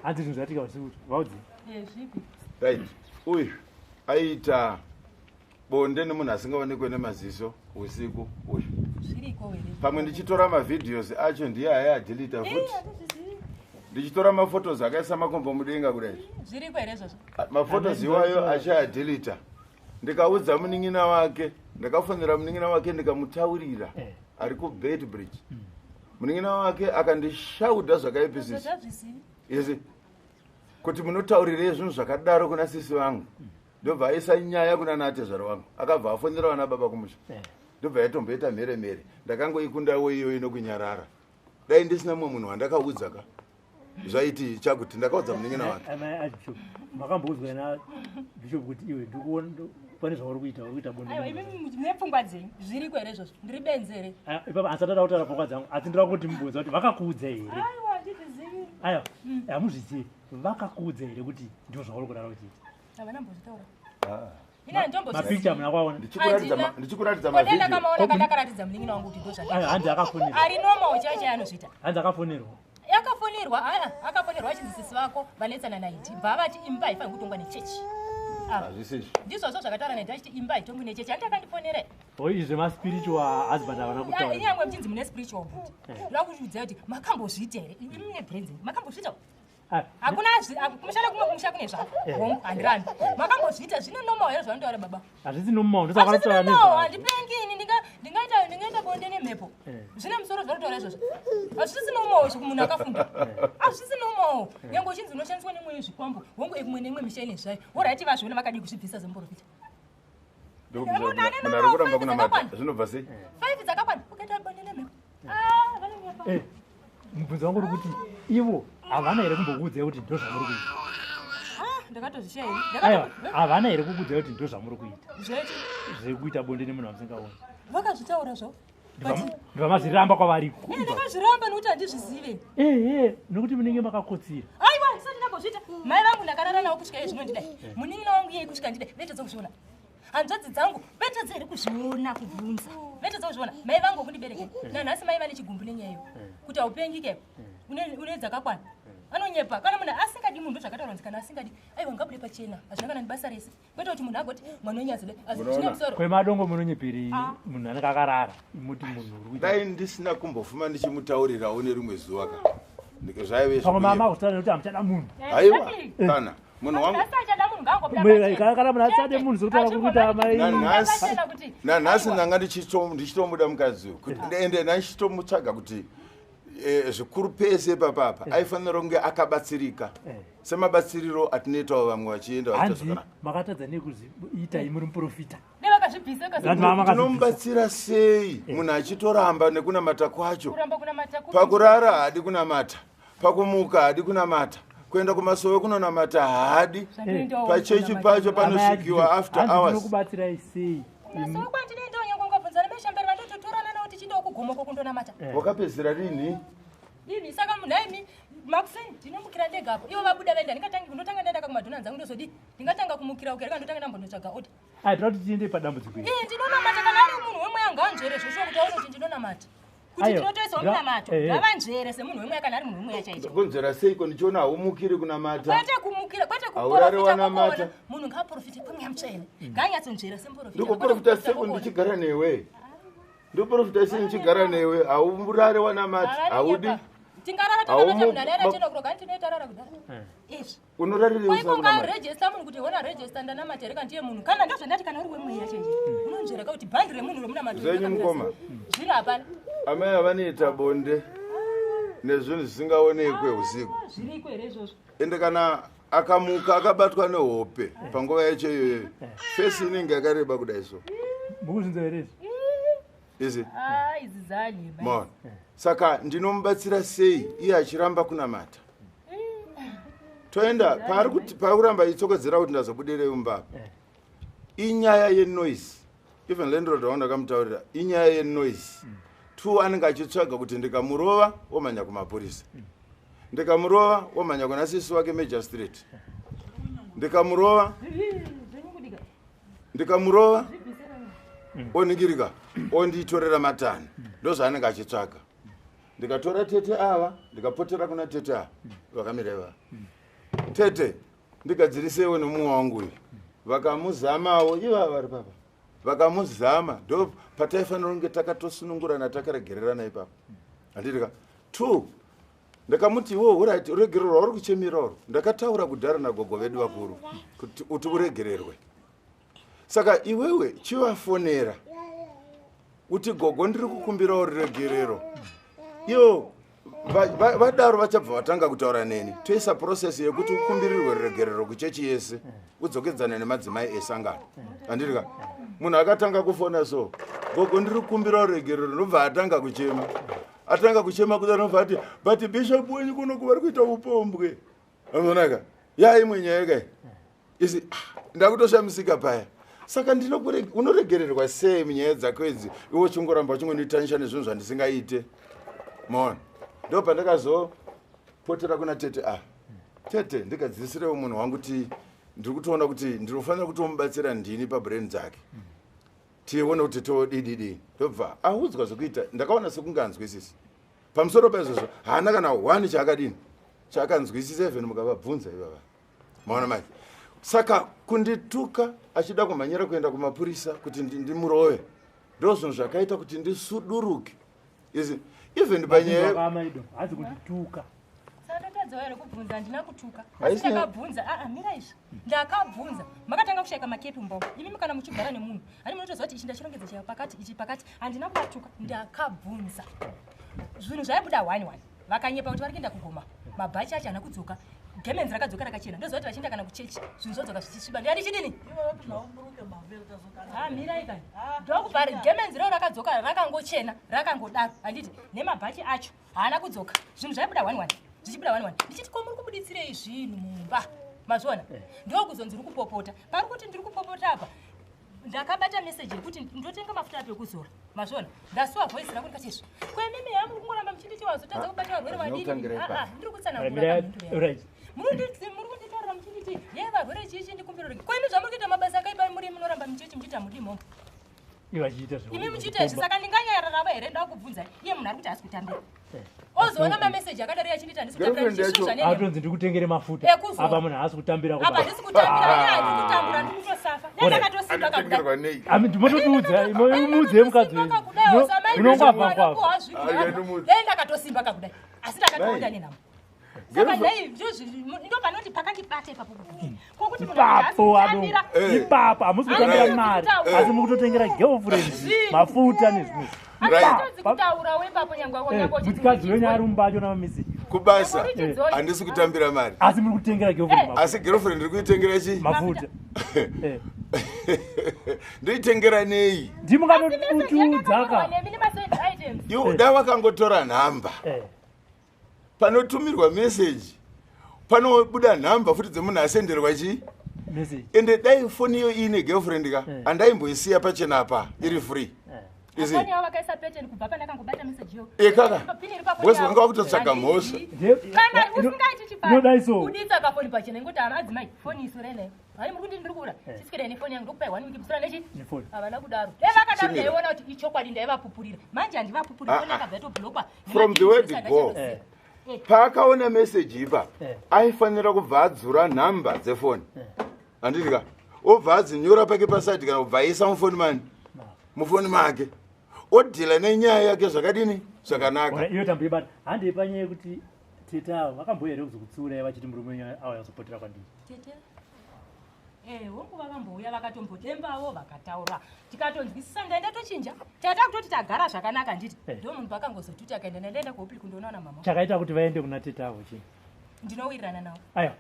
hanzi zvinhu zvaitika usiku vaudzi right uyu aita bonde nemunhu asingaonekwe nemaziso usiku uyu pamwe ndichitora mavhidhios acho ndiye haya adhilita futi ndichitora mafotos akaisa makombo mudenga kudai mafotos iwayo achaadhilita ndikaudza munin'ina wake ndakafonera munin'ina wake ndikamutaurira ari kubedbridge munin'ina wake akandishaudha zvakaipisisa yesi kuti munotaurirei zvinhu zvakadaro kuna sisi vangu ndobva aisa nyaya kuna natezvaro wangu akabva afonera vana baba kumusha ndobva yatomboita mhere ndakangoikundawo iyoyo nokunyarara dai ndisina mumwe munhu wandakaudza zvaiti chakuti ndakaudza munin'ina wake makamboudzwa nabishop kuti iwe ndikuona pane zvauri kuita bonde nepfungwa dzenyu zviri kwere izvozvo ndiri benzere ipapa asatata kutaura pfungwa dzangu asi ndira kuti mubudza kuti vakakuudza here aiwa hamuzvizivi vakakuudza here kuti ndizvo zvauri kudaro kuchiita havana mbozvitaura ina ndombo mapicture muna kwaona ndichikuratidza kodenda mavhidhiyo kamaona kandakaratidza munin'ina wangu kuti ndozvanda hanzi akafonirwa ari nomo chaicho anozvita hanzi akafonirwa yakafonirwa akafonirwa vachinzisisi vako vanetsana naiti bva vati imba haifani kutongwa nechechi hazvisizvi ndizvozvo zvakataura naiti achiti imba haitongwi nechechi andi akandifonera izvi zvemaspiritual husband havana kutaura inyangwe muchinzi mune spiritual bud ndoda kuudza kuti makambozviita here imune brenzi makambozviita hakuna kumushanda kumwe kumusha kune zvako hongu handirani makambozviita zvine nomao here zvandotaura baba hazvisi nomao ndosakataura nomao handipengini ndingaita bonde nemhepo zvine musoro zvanotaura izvozvo hazvisi nomao zvokumunhu akafunda hazvisi nomao nyange uchinzi unoshandiswa nemwe zvikwambo hongu ekumwe nemwe misha ine zvayo oraiti vazviona vakadi kuzvibvisa zemborofita munhu ari kuramba kuna mata zvinobva sei 5 dzakakwana ukaita bonde nemhepo mubvunzo wangu uri kuti ivo havana here kumbokuudzai kuti ndo zvamuri kuita ndakatozvishaii aiwa havana here kukuudzai kuti ndo zvamuri kuita zvechi zvekuita bonde nemunhu wamusingaoni vakazvitaura zvo ndivamazviramba kwavari ndakazviramba nokuti handizvizive nokuti munenge makakotsira aiwa ndisati ndambozvita mai vangu ndakarara navo kusvika izvinondidai munin'ina wangu iyei kusvika ndidai vetedza kuzviona hanzvadzi dzangu vetedza here kuzviona kubvunza vetedza kuzviona mai vangu vokundiberekei nanhasi mai vane chigumbu nenyayo kuti haupengike une dzakakwana anonyepa kana munhu asingadi munhu zvakataurwa kana asingadi aiwa ngabude pachena hazvina kana nebasa rese kwete kuti munhu agoti mwana wenyazile asi zvine musoro kwemadongo munonyeperei munhu anenge akarara muti munhu dai ndisina kumbofuma ndichimutaurirawo nerimwe zuva ka zvaive pamwe mama kutaura kuti hamuchada munhu aiwa kana munhu wangu kana munhu asade munhu zokutaura kukuita amai nanhasi ndanga ndichitomuda mukadzi ende nandichitomutsvaga kuti zvikuru pese papapa aifanira kunge akabatsirika semabatsiriro atinoitawo vamwe vachienda vachitazvakana makatadza nekuziitai muri muprofita tinomubatsira sei munhu achitoramba nekunamata kwacho pakurara hadi kunamata pakumuka hadi kunamata kuenda kumasove kunonamata hadi pachechi pacho panosvikiwa after hours kubatsirai sei wakapedzera rini ini saka munhu aimi makuseni ndinomukira ndegapo ivo vabuda vaenda ndinotanga ndaendaka kumadhonanzi angu ndozodi ndingatanga kumukira ukereka ndotanga ndambonotsvaga ota aitoda kuti tiende padambudziko ndinonamata kana ari munhu wemwe anga anzvere zvosho kuti aona kuti ndinonamata kuti ndinotoisawo munamato ngavanzvere semunhu wemwe kana ari munhu wemwe yachaicho kunzvera seiko ndichiona haumukiri kunamata kwete kumukira kwete kuprofita munhu ngaaprofite kwemwe yamutsvaene ngaanyatsonzvera semprofita ndikuprofita seko ndichigara newe ndoprofita sei ndichigara newe haurare wanamata haudi unorarireisa munhu kuti ona regista ndanamata here kandiye munhu kana ndozvandati kana uri wemweya chenje unonzvereka kuti bhandi remunhu romunamato zvenyu mukoma zviri hapana amai havanoita bonde nezvinhu zvisingaonekwe usiku zviriko here izvozvo ende kana akamuka akabatwa nehope panguva yacho iyoyo fesi inenge yakareba kudai so mukuzvinza here izvi idzi dzanyeba mon saka ndinomubatsira sei iye achiramba kunamata toenda pakuramba itsokodzera kuti ndazobudirei mumbapa inyaya yenoise even landlord waona akamutaurira inyaya yenoise anenge achitsvaga kuti ndikamurova womhanya kumapurisa ndikamurova womhanya kuna sisi wake major street ndikamurova oningirika onditorera matani ndozvaanenge achitsvaga ndikatora tete ava ndikapotera kuna tete ava vakamireva tete ndigadziriseiwo nemumwe wangu uyu vakamuzamawo ivava vari papa vakamuzama ndo pataifanira kunge takatosunungurana takaregererana ipapa handitika 2 ndakamuti iwo uregererwa uri kuchemira uro ndakataura kudhara nagogo vedu vakuru kuti uregererwe saka iwewe chivafonera kuti gogo ndiri kukumbirawo ruregerero iyo vadaro vachabva vatanga kutaura neni toisa procesi yekuti ukumbirirwe ruregerero kuchechi yese udzokedzana nemadzimai esangano handitika munhu akatanga kufona so gogo ndiri kukumbirawo ruregerero nobva atanga kuchema kuda nobva ati but bishop wenyu kuno kuvari kuita upombwe amonaka yaimwe nyaya kai isi ndakutoshamisika paya saka unoregererwa sei munyaya dzako idzi iwo chingoramba chingonditanisha nezvinhu zvandisingaite mona ndo pandakazopotera kuna tete tete ndikadzisirewo munhu wangu kuti ndiri kutoona kuti ndinofanira kutomubatsira ndini pabrain dzake tione kuti todididini ndobva audzwa zvekuita ndakaona sekunganzwisisi pamusoro paizvozvo haana kana 1 chaakadini chaakanzwisisa even mukavabvunza ivava maona mai saka kundituka achida kumhanyira kuenda kumapurisa kuti ndimurove ndo zvinhu zvakaita kuti ndisuduruke even panyaya hazi kundituka sandakadzawaira kubvunza handina kutuka asi ndakabvunza mira izvi ndakabvunza makatanga kushayika makepi mbao imi kana muchigara nemunhu ani munotoziva kuti ichi ndachirongedza chaiva pakati ichi pakati handina kukatuka ndakabvunza zvinhu zvaibuda 1 vakanyepa kuti vari kuenda kugoma mabhachi acho hana kudzoka gemenzi rakadzoka rakachena ndoziva kuti vachienda kana kuchechi zvinhu zvodzoka zvichisviba ndiani chidini mirai kani ndokubvari gemenzi reo rakadzoka rakangochena rakangodaro handiti nemabhachi acho haana kudzoka zvinhu zvaibuda 1 zvichibuda 1 ndichiti ko muri kubuditsirei zvinhu mumba mazviona ndokuzonzi uri kupopota pari kuti ndiri kupopota apa ndakabata meseji yekuti ndotenga mafuta apekuzora mazviona ndasuwa voisi rako ndikachizvo kwemimi yamuri kungoramba muchinditi wazotadza kubata varwere vadini ndiri kutsanangura muri kunditaurira muchinditi ye varwere chichi ndikumbirori kwemi zvamuri kuita mabasa akaipa muri munoramba muchechi muchiti hamudi imomo imi muchiita izvi saka ndinganyararava here ndakubvunzai iye munhu ari kuti hasi kutambira ozoona mameseji akadari achinditi handisikutambiranzi ndikutengere mafuta apa munhu haasi kutambira apa handisi kutambira iye handi kutambura ndiri kutosafa ndakatosimba kakudai ndimototiudza imudze mukadzi dai ndakatosimba kakudai asi ndakatoenda nenhamo saka dai ndopanoti pakandibate ipapo kokuti ipapo hamusi kutambira mari asi mukutotengera girlfriend mafuta nezvimwe kutaura wepapo mutikadzi wenyu ari mumbacho namamisi kubasa handisi kutambira mari asi muri kutengera girlfriend asi girlfriend ndiri kuitengera chi mafuta ndoitengera nei ndimukanotiudzaka iwo da vakangotora nhamba panotumirwa meseji panobuda nhamba futi dzemunhu asenderwa chi ende dai foni iyo iine girlfriend ka andaimboisiya pachena apa iri free kaka wezi wanga wakutotsvaga mhosva from the word go paakaona meseji ipa aifanira kubva adzura nhamba dzefoni handitika obva adzinyora pake pasati kana kubva aisa mufoni mani mufoni make odhila nenyaya yake zvakadini zvakanaka iyo tambo ibata handei panyaya yekuti tete avo vakamboya here kuzokutsiurai vachiti murume wenyu auya kuzopotera kwandiri hongu vakambouya vakatombotembawo vakataura tikatonzwisisa ndaenda tochinja taita kutoti tagara zvakanaka nditi ndo munhu pakangozotuti akaenda ndaenda kuopi kundoona mama chakaita kuti vaende kuna tete avo chii ndinowirirana navo aiwa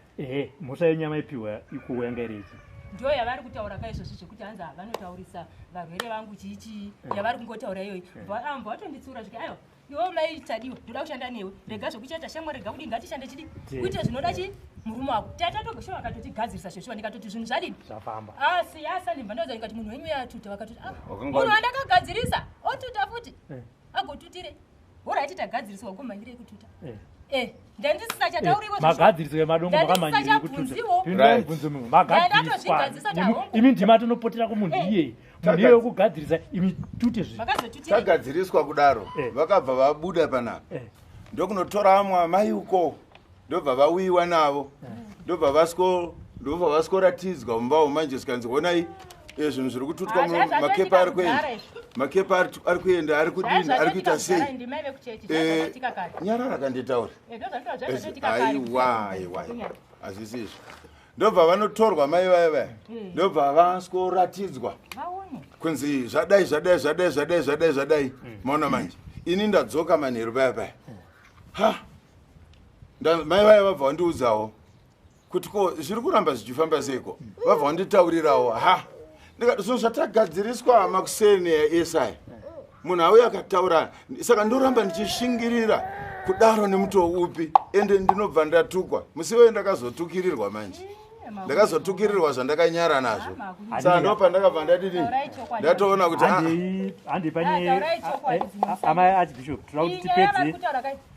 mhosva yenyama ipiwa ikuwa yanga iri ichi ndo yavari kutaura kaizvozvi zvekuti hanzi havanotaurisa varwere vangu chichi yavari kungotaura iyoyi amba watonditsuura zvike aiwa iwo maitadiwa ndoda kushanda newe rega zvokuchaita shamwari rega kudi ngatishande chidi kuite zvinoda chi murume wako tatatogosho vakatotigadzirisa zvoshuwa ndikatoti zvinhu zvadini zvafamba asi asandimba ndoza ndikati munhu wenyu yatuta vakatoti munhu wandakagadzirisa otuta futi agotutire oraiti tagadziriswa kumhanyirei kututa ndandisisa chatauriwa magadziriswa emadongo makamhanyirei kututa magadziriswa imi ndima tinopotera kumunhu iye munhu iye wekugadzirisa imi tute tagadziriswa kudaro vakabva vabuda panapa ndokunotora amwe amai uko ndobva vawiwa navo ndobva vaskoratidzwa mumba umanje sikanzi honai zvinhu zviri kututwa makepa ari kuenda makepa ari kuenda ari kudini ari kuita sei nyarara kanditaura aiwa hazvisizvo ndobva vanotorwa mai vaya ndobva vaskoratidzwa kunzi zvadai maona manje ini ndadzoka manheru paya mai vaya vabva vandiudzawo kuti ko zviri kuramba zvichifamba seiko vabva vanditaurirawo zvinhu zvatagadziriswa makuseni esai munhu auya akataura saka ndoramba ndichishingirira kudaro nemutoo upi ende ndinobva ndatukwa musi weye ndakazotukirirwa manje ndakazotukirirwa zvandakanyara nazvo saka ndo pandakabva ndadidi ndatoona kuti amai archbishop toda kuti tipedze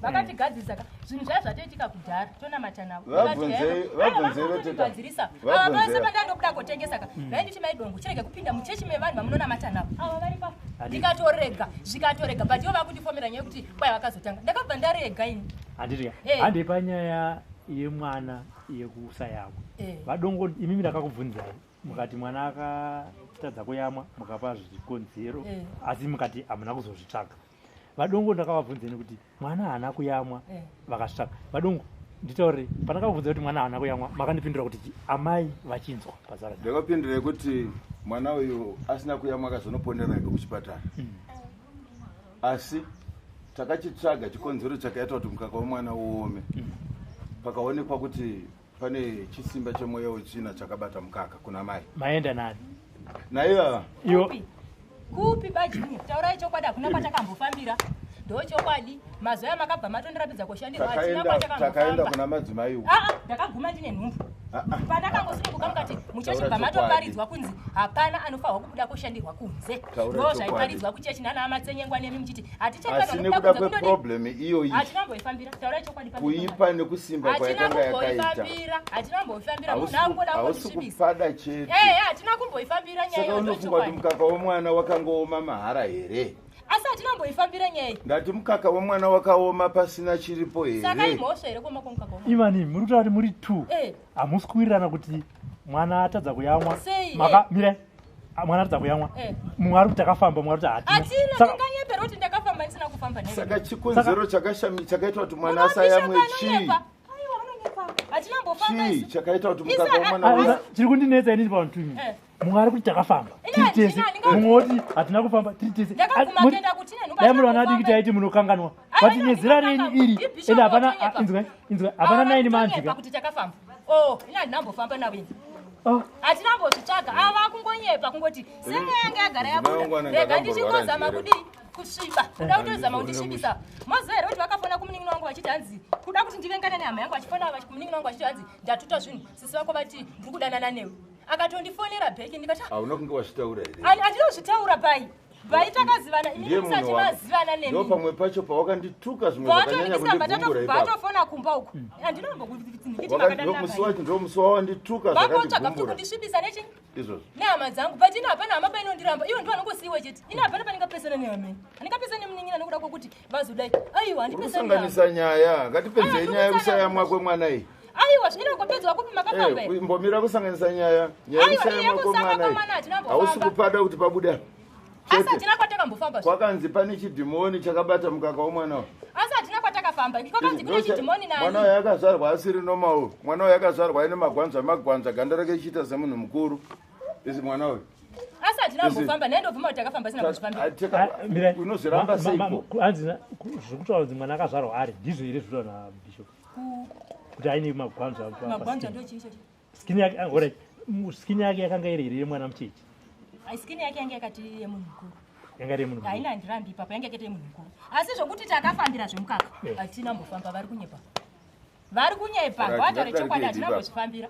vakatigadzirisa zvinhu zvaya zvatoitika kudhara tonamata navo vabvunzei pandandobuda kotengesaka vainditi maidongo chirege kupinda muchechi mevanhu vamunonamata navo ava varipa ndikatorega zvikatorega but ivo vakundifomera nyaya yekuti kwai vakazotanga ndakabva ndarega ini handei panyaya yemwana yekusayamwa vadongo imimi ndakakubvunzai mukati mwana akatadza kuyamwa mukapa zvikonzero asi mukati hamuna kuzozvitsvaga vadongo ndakavabvunzeni kuti mwana haana kuyamwa vakasvitsvaga vadongo nditaurei pandakabvunza kuti mwana haana kuyamwa makandipindura kuti amai vachinzwa pazara ndakapindura kuti mwana uyu asina kuyamwa akazonoponera ega kuchipatara asi takachitsvaga chikonzero chakaita kuti mukaka wemwana uome pakaonekwa kuti pane chisimba chemweya wetsvina chakabata mukaka kuna mai maenda nani naivava iwo kupi bajini taurai chokwadi hakuna kwatakambofambira ndochokwadi mazuva amakabva matondirapidza kushandirwa hatina takaenda kuna madzimai ndakaguma ndine nhumbu pandakangosununguka mukati muchechibva matoparidzwa kunzi hapana anofanirwa kubuda kushandirwa kunze ndo zvaiparidzwa kuchechi nana amatsenyengwa nemi muchiti asi nekuda kweproblemu iyoyi hatinamboifambira taurai chokwadi kuipa nekusimba kwayakanga yakaita hatinamboifambira munhu angoda kundisvibisa kupada chete hatina kumboifambira nyaya saka unofunga kuti mukaka wemwana wakangooma mahara here asi hatinamboifambira nyaya ndati mukaka wemwana wakaoma pasina chiripo here saka imhosva here kuoma kwomukaka imani muri kutaura kuti muri 2 hamusi kuwirirana kuti mwana atadza kuyamwa mirai mwana atadza kuyamwa mumwe ari kuti takafamba mumwe ari kuti hatina ndinganyepera kuti ndakafamba ndisina kufamba saka chikonzero chakaitwa kuti mwana asayamwe chii chii chakaita kuti mukaka wemwana chiri kundinetsa inini pauntu mumwe ari kuti takafamba tiri tese mumwe woti hatina kufamba tiri tese dai muri vana adiki taiti munokanganwa but nezera renyu iri ende hapana naini manzika ina handinambofamba naveni hatinambozvitsvaga ava kungonyepa kungoti senga yange yagara yabuda rega ndichingozama kudii kusviba kuda kutozama kundisvibisa mazuva here kuti vakafona kumunin'ina wangu vachiti hanzi kuda kuti ndivengane nehama yangu vachifona kumunin'ina wangu vachiti hanzi ndatuta zvinhu sisi vako vati ndiri kudanana newe akatondifonera bheki ndikati hauna kunge wazvitaura here handinozvitaura pai bhai takazivana inini musati mazivana nemi ndo pamwe pacho pawakandituka zvimwe zvakanyanya kundigumbura vatofona kumba uku handinomusi wacho ndo musi wawandituka vakotsvaga kuti kundisvibisa nechii izvozvo nehama dzangu but ina hapana hama painondiramba iwo ndo vanongosiyiwa chete ina hapana paningapesana nehameni handingapesana nemunin'ina nekuda kwokuti vazodai aiwa handipesanganisa nyaya ngatipedzei nyaya yekusayamwa kwemwana iyi aiwa zvinongopedzwa kupi makafamba mbomira kusanganisa nyaya yekusayamwa kwemwana iyi hausi kupada kuti pabuda asi hatina kwatakambofamba kwakanzi pane chidhimoni chakabata mukaka wemwana asi hatina kwatakafamba kwakanzi kune chidhimoni nani mwana wayo akazvarwa asiri nomawo mwana wayo akazvarwa aine magwanza ganda rake ichiita semunhu mukuru isi mwana uyu asi hatinambofamba naindobvuma kuti takafamba sina kuzvifambira unozviramba seiko hanzina zvekutaura kuti mwana akazvarwa ari ndizvo here zvitaura nabishop kuti aine magwanza ndochiicho skini yake yakanga iri here yemwana muchechi skini yake yange yakati yemunhu mukuru yanga iri yemunhu haina handirambi ipapo yange yakati yemunhu mukuru asi zvokuti takafambira zvemukaka hatinambofamba vari kunyepa gwata rechokwadi hatinambozvifambira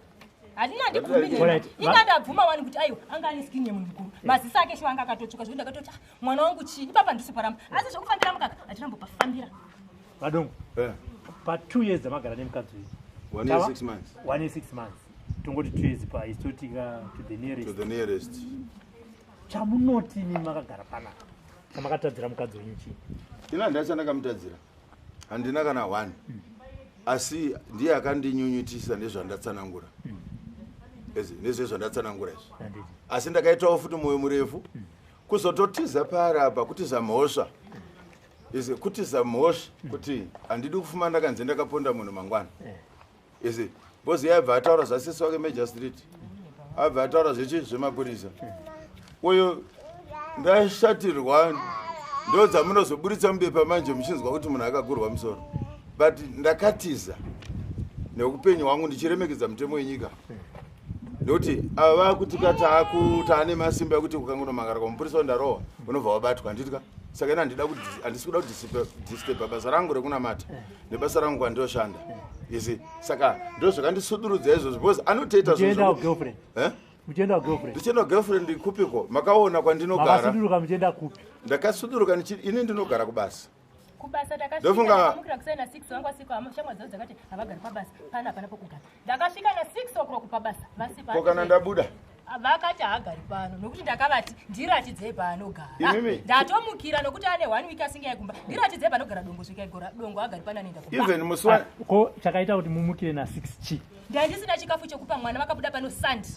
hatina ndibvumirira ingandabvuma wani kuti aiwa anga ane skini yemunhu mukuru maziso ake sho anga akatotsvuka zvokuti ndakatoti mwana wangu chii ipapa ndisi paramba asi zvokufambira mukaka hatinambopafambira vadongo pa2 years dzamagara nemukadzi uyu 1 year 6 months 1 year 6 months tongoti 2 years paistotika to the nearest chamunoti nini makagara panapa chamakatadzira mukadzi wenyu chii ina ndachandakamutadzira handina kana 1 asi ndiye akandinyunyutisa nezvandatsanangura nezvezvandatsanangura izvi asi ndakaitawo futi mwoyo murefu kuzototiza parapa kutiza mhosva izi kutiza mhosva kuti handidi kufuma ndakanzi ndakaponda munhu mangwana izi bozi yaibva ataura zvasisi wake Major Street abva ataura zvechi zvemapurisa uyo ndashatirwa ndo dzamunozoburitsa mubepa manje muchinzwa kuti munhu akagurwa musoro but ndakatiza neupenyu hwangu ndichiremekedza mutemo wenyika ndokuti ava kuti kataane masimba ekuti ukangonomangara kwamupurisa wendarohwa unobva wabatwa handitya saka ina handisi kuda kudisturba basa rangu rekunamata nebasa rangu kwandoshanda isi saka ndo zvakandisudurudza izvozvo because anotoita muchienda girlfriend girlfriend kupiko makaona kwandinogara makasuduruka muchienda kupi ndakasuduruka ini ndinogara kubasa kubasa ndakasvika kusaina 6 wangu asiku shamwa dzavo dzakati havagari pabasa pana pokugara ndakasvika na 6 o'clock pabasa kokana ndabuda vakati haagari pano nokuti ndakavati ndiratidzei paanogara ndatomukira nokuti ane 1 week asingai kumba ndiratidzei paanogara dongo svikaigora dongo agari pana nenda ko chakaita kuti mumukire na 6 chi ndandisina chikafu chekupa mwana vakabuda pano sandi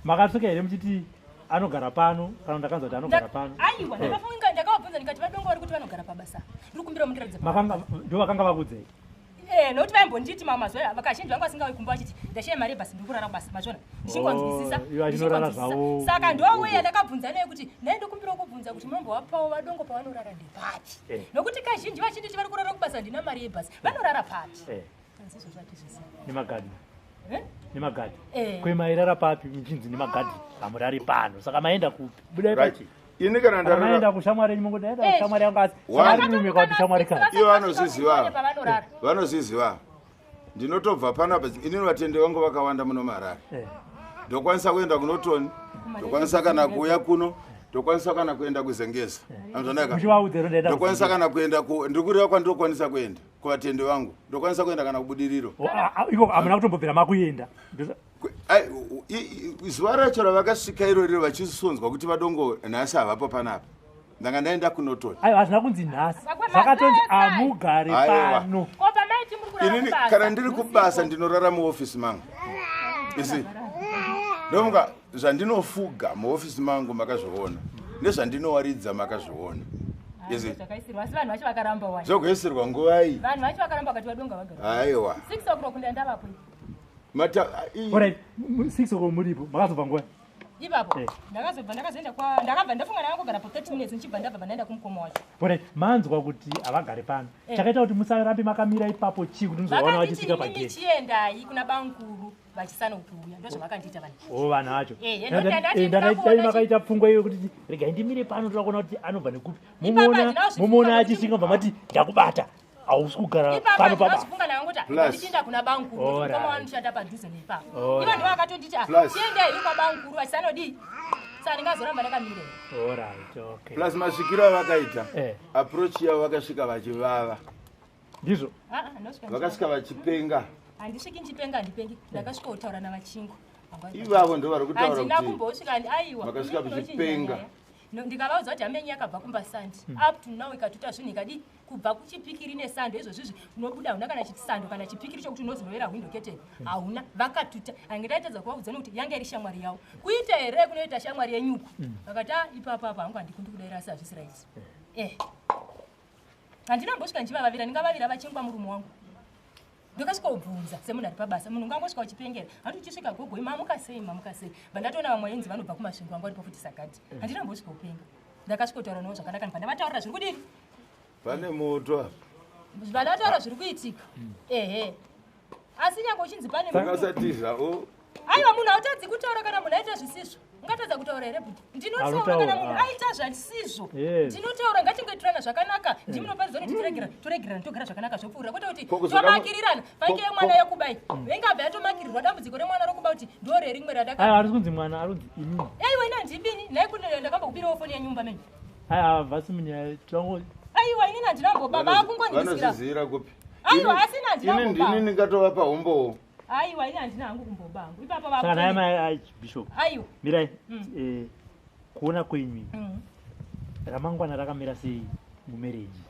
makasvika here muchiti anogara pano kana ndakanzwa kuti anogara pano aiwa ndakafunga ndakavabvunza ndikati vadongo vari kuti vanogara pabasa ndiri kumbira mundiradze ndo vakanga vakudzei nokuti vaimbonditi mamazuva vakazhinji vangu vasingauyi kumba vachiti ndashaya mari yebhasi ndiri kurara kubasa machona ndichingonzwisisa saka ndowuya ndakabvunza naye kuti naye ndikumbira kubvunza kuti munombovapawo vadongo pavanorara ndepati nokuti kazhinji vachinditi vari kurara kubasa ndina mari yebhasi vanorara pati nemagadhi kwemairara papi michinzi nemagadhi hamurari pano saka maenda kupi budai pachi ini kana ndaraenda kushamwari nyumungu ndaenda kushamwari yangu asi shamwari rume kwati shamwari kadzi ivo vanozviziva ndinotobva panapa inini vatende vangu vakawanda muno marari ndokwanisa kuenda kunotoni ndokwanisa kana kuuya kuno ndokwanisa kana kuenda kuzengeza ndokwanisa kana kuenda ndikureva kwandinokwanisa kuenda kuvatende vangu ndokwanisa kuenda kana kubudiriro iko hamuna kutombobvira makuenda zuva racho ravakasvika iroriro vachisonzwa kuti vadongo nhasi havapo panapa ndanga ndaenda kunotoni hazvina kunzi nhasi zvakatonzi hamugari pano inini kana ndiri kubasa ndinorara muofisi mangu isi ndomuka zvandinofuga muofisi mangu makazviona nezvandinowaridza makazviona zvogoisirwa nguvai aiwa 6 o'clock ndandavapo 6 o'clock muripo makazobva nguva ipapo ndakazobva ndakabva ndafunga ndakangogara po 30 minutes ndichibva ndabva ndaenda kumukoma wacho manzwa kuti havagari pano chakaita kuti musarambe makamira ipapo chii kuti muzovaona vachisvika pageti ndichiendai kuna bankuru vachisanokuuya ndozvavakandiita vanhu vana vacho dai makaita pfungwa iyo kuti regai ndimire pano toda kuona kuti anobva nekupi mumuona achisvika bva mati ndakubata hausi kugara pano pabafunga nanguti ndichienda kuna bankuru koma vanoshanda padhuze neipapo ivo ndo vakatonditi chiendai iri kwabankuru vachisanodii saka ndingazoramba ndakamire plus masvikiro avakaita approach yavo vakasvika vachivava ndizvo vakasvika vachipenga handisviki ndichipenga handipengi ndakasvika kutaura navachingu ivavo ndo vari kutaura handina kumbosvika aiwa vakasvika vachipenga ndikavaudza kuti hamenyi yakabva kumbasandi up to now ikatuta zvinhu ikadi kubva kuchipikiri nesando izvozvizvi unobuda hauna kana chisando kana chipikiri chokuti unozorovera hwindo keteni hauna vakatuta ainge ndaitadza kuvaudza nekuti yange iri shamwari yavo kuita here kunoita shamwari yenyuku vakati ipapapa hangu handiko ndikudayira asi hazvisi raiti handinambosvika ndichivavavira ndingavavira vachingwa murume wangu ndokasvika kubvunza semunhu ari pabasa munhu ungangosvika uchipengera handi uchisvika gogoi mamukasei bandatoona vamwe enzi vanobva kumasvingo vangu varipo futi sagati handinambosvika upenga ndakasvika kutaura navo zvakanaka pandavataurira zviri kudini pane moto vandataura zviri kuitika asi nyange uchinzi pane akasatiza aiwa munhu hautadzi kutaura kana munhu aita zvisizvo ungatadza kutaura here buti ndinotaura kana munhu aita zvisizvo ndinotaura ngatingoitirana zvakanaka ndimunoparidza kuti toregerana togara zvakanaka zvopfuura kwete kuti tomakirirana faike yemwana yokubai vengabva yatomakirirwa dambudziko remwana rokuba kuti ndore rimwe radakari kunzi mwana arunzi imini aiwa ina ndibini naye kuti ndakambokupirawo foni yenyumba menyu vasi munyaya tirango aiwa inini handinambobaba akungondisira kupi aiwa asina handinambobaba inini ndingatovapa hombowo aiwa ini handina hangu kumbobangu ipapo saka naye bishop aiwa mirai kuona kwenyu ramangwana rakamira sei mumereji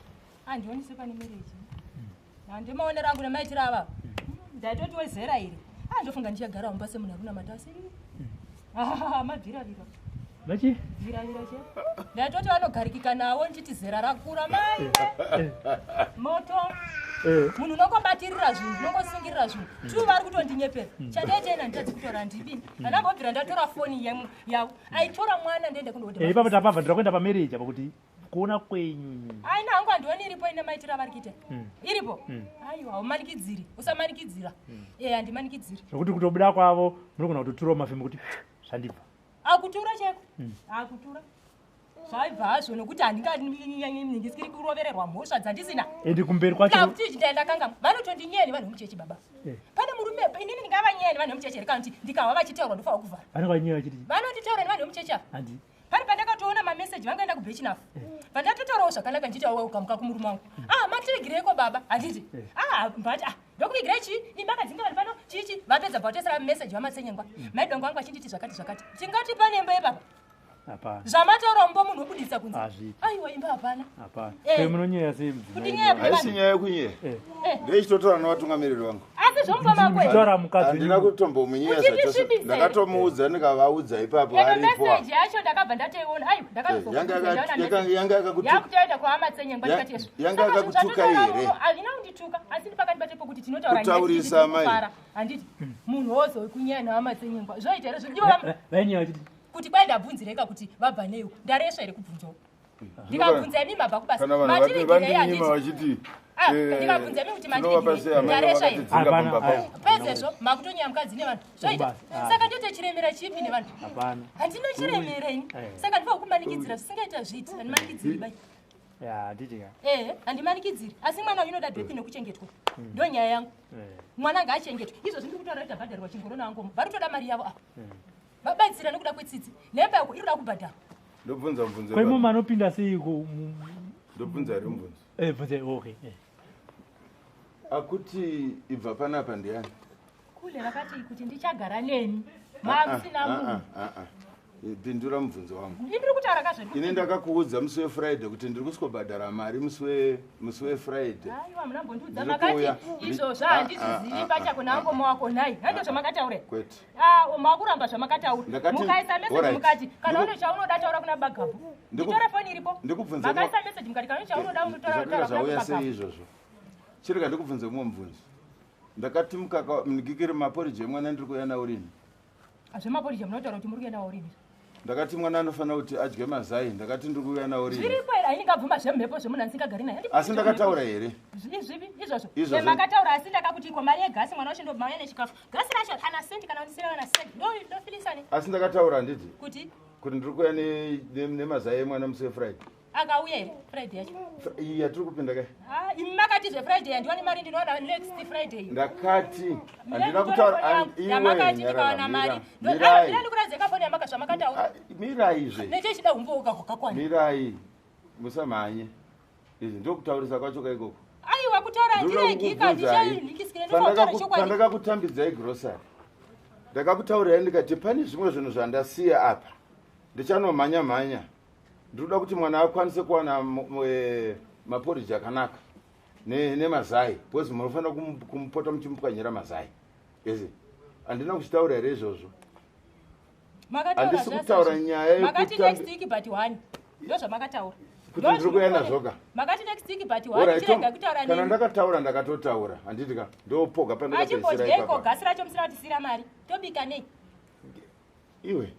handioni sepane mereji handimaonera angu nemaitiro ava ndaitoti wezera iri ndofunga ndichagara mumba semunhu aruna matasi mabviravira machi viravira che ndaitoti vanogarikika nawo ndichiti zera rakura mai moto munhu unongobatirira zvinhu unongosungirira zvinhu tu vari kutondinyepera chandaitaina nditadzi kutora ndibini handambobvira ndatora foni yavo aitora mwana ndiende ipapo tapabva ndira kuenda pamereji apa kuti kuona kwenyu aina hangu handioni iripo ine maitiro avari kuita iripo aiwa haumanikidziri usamanikidzira handimanikidziri zvokuti kutobuda kwavo munogona kutoturawo mafemu kuti zvandibva akutura cheko akutura zvaibvazvo nokuti handinganingisikiri kurovererwa mhosva dzandisina endi kumberi kwacho kuti ndaenda kanga vanotondinyeni vanhu vemuchechi baba pane murume inini ndingavanyeni vanhu vemuchechi reka kuti ndikava vachitaurwa ndofa kuvhara vanonditaura nevanhu vemuchechi ava pane pandakatoona mameseji vangaenda kubhechinafu pandatotaurawo zvakanaka ndichitaura ukamuka kumurume wangu matirigireko baba handiti but ndokuvigirai chii imakadzinga vanhu pano chichi vapedza pautesera meseji vamatsenyengwa maidongo vangu vachinditi zvakati tingati pane mbe baba zvamataura mumba munhu wobudisa kunze aiwa imba hapana haisi nyaya yekunyera ndeichitotaura navatungamiriri vangu asi zvomumba mako handina kutombomunyera zvacho ndakatomuudza ndikavaudza ipapo aripomeseji yacho ndakabva ndateiona yanga yakutoenda kwamatsenyengwa ndikatizvo yanga yakakutuka here hazina kundituka asi ndipakatibatepo kuti tinotaura kutaurisa mai handiti munhu wozo wekunyaya navamatsenyengwa zvoita here zvidiwa kuti kwai ndabvunzireka kuti vabva neiko ndaresva here kubvunzawo ndikabvunza imi mabva kubasa matirigirei ndikabvunza imi kuti matirigirei ndaresva here pedzezvo makutonyaya mukadzi nevanhu zvoita saka ndoite chiremera chipi nevanhu handino chiremerei saka ndiva kukumanikidzira zvisingaita zviti handimanikidziri bai handimanikidziri asi mwana uyu unoda bhepi nekuchengetwa ndo nyaya yangu mwana ngaachengetwe izvo zvindiri kutaura kuti abhadharirwa chingorona wangomo vari kutoda mari yavo vabatsira nekuda kwetsitsi nemba yako iri kuda kubhadhara ndobvunza mubvunzo kwai mumwe anopinda seiko ndobvunza here mubvunzo bvunze okay akuti ibva panapa ndiani kule vakati kuti ndichagara neni mamusina munhu pindura mubvunzo wangu ndiri kutaura kazveni ine ndakakuudza musi wefriday kuti ndiri kusvobhadhara mari musi wefriday aiwa munambondiudza makati izvozvo handizvizivi pachako naangomo wako nhai hando zvamakataura kwete makuramba zvamakataura mukaisa meseji mukati kana une chaunoda taura kuna bagabu nditore foni iripo makaisa meseji mukati kana une chaunoda unotaura zvauya sei izvozvo chireka ndikubvunze mumwe mubvunzo ndakati mugikiri maporiji emwana ndiri kuuya nawo rini zvemaporiji munotaura kuti muri kuuya nawo rini ndakati mwana anofanira kuti adye mazai ndakati ndiri kuuya nawo rini zviripo here aindingabvuma zvemhepo zvemunhu andisingagari naye asi ndakataura here zvipi izvozvo makataura asi ndakakuti iko mari yegasi mwana wacho ndomauya nechikafu gasi racho ana sendi kana undisireva na sendi ndofilisani asi ndakataura handiti kuti ndiri kuuya nemazai emwana musi wefriday akauya here friday yacho yatiri kupinda kai imi makati zvefriday handiwani mari ndinoona next friday ndakati handina kutaura yamakati ndikawana mari ndikuradze kafoni yamaka zvamakataura miraizve nechechida umbouka kwakakwana mirai musamhanye izvi ndokutaurisa kwacho kaikoko aiwa kutaura handiregika ndichailikisire ndinotaura chokwadi pandakakutambidzai grosari ndakakutaurai ndikati pane zvimwe zvinhu zvandasiya apa ndichanomhanya ndinoda kuti mwana akwanise kuwana maporiji akanaka nemazai because munofanira kumupota muchimupwanyira mazai ezi handina kuchitaura here izvozvo handisi kutaura nyaya makati next week but 1 ndo zvamakataura kuti ndiri kuya nazvoka makati next week but 1 chirega kutaura kana ndakataura ndakatotaura handitika ndopoga pandakapeisiraiko gasi racho musina kutisira mari tobika nei iwe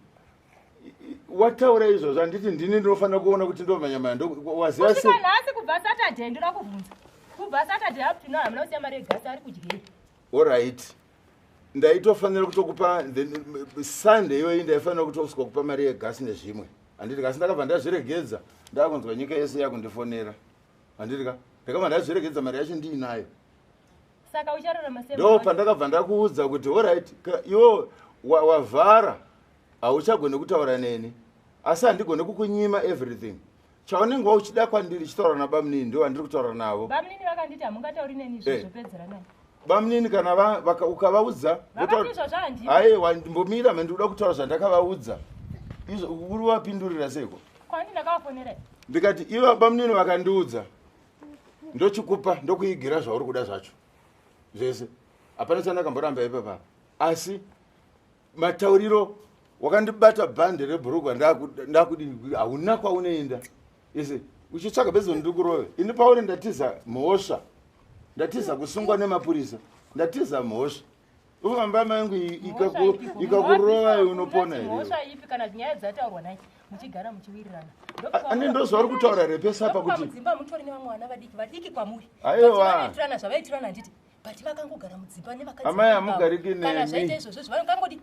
wataura izvozvo handiti ndini ndinofanira kuona kuti ndomanyamaya waziva sei nhasi kubva saturday ndoda kubvunza kubva saturday up to now hamuna kusiya mari yegasi ari kudyei allright ndaitofanira kutokupa sunday iyoyi ndaifanira kutosvika kupa mari yegasi nezvimwe handiti kasi ndakabva ndazviregedza ndakunzwa nyika yese yakundifonera handitika ndakabva ndazviregedza mari yacho ndiinayo saka uchararama sei ndo pandakabva ndakuudza kuti allright iwo wavhara hauchagone kutaura neni asi handigone kukunyima everything chaunenge wauchida kwandiri chitaura nabamunini ndo handiri kutaura navo bamunini vakanditi hamungatauri neni zvopedzera nani bamunini kana ukavaudza aiwa ndimbomira mandikuda kutaura zvandakavaudza izvo uri wapindurira seiko kwandi ndakavafonera ndikati ivo bamunini vakandiudza ndochikupa ndokuigira zvauri kuda zvacho zvese hapana chandakamboramba ipapa asi matauriro wakandibata bhande rebhurugwa ndakudi hauna kwaunoenda ise uchitsvaga bezoni ndiri kurove ini pauri ndatiza mhosva ndatiza kusungwa nemapurisa ndatiza mhosva ufamba mangu ikakurova unopona ane ndozvauri kutaura repesapa kuti aiwa amai hamugariki nemi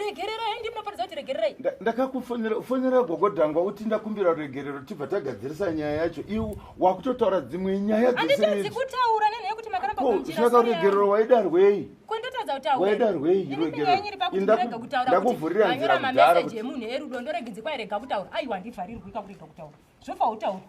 regererai ndimunoparidza kuti regererai ndakakufonera gogodhangwa uti ndakumbira regerero tibva tagadzirisa nyaya yacho iwe wakutotaura dzimwe nyaya handitadzi kutaura nenhaya yekuti makaramba kumusaka regerero waida rwei kondotadza kutaura waida rwei inyiri pakutirega kutaura ndakuvhurira anyora mameseji emunhu erudo ndoregenzi kwairega kutaura aiwa handivharirwi kakurega kutaura zvofa utaura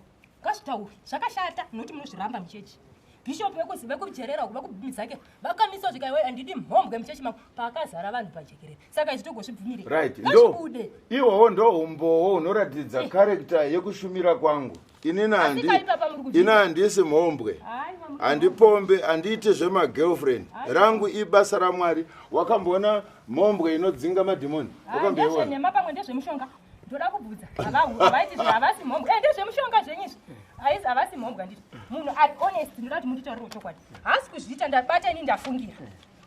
ngazvitauri zvakashata noti munozviramba muchechi bhishopu vekujerera vekubvumizake vakamisa zvika iwe handidi mhombwe muchechi mako pakazara vanhu pajekerere saka izvi togozvibvumire right ndo iwowo ndo umbowo unoratidza karekta yekushumira kwangu ina handisi mhombwe handipombe handiite zvemagirlfriend rangu ibasa ramwari wakamboona mhombwe inodzinga madhimoni wakamboiona pamwe ndezvemushonga ndoda kubvudza havaiti havasi mhombwe ndezvemushonga zvenyizvi havasi mhombwe handiti munhu ari honest ndoda kuti munditaurire chokwadi haasi kuzviita ndabata ini ndafungira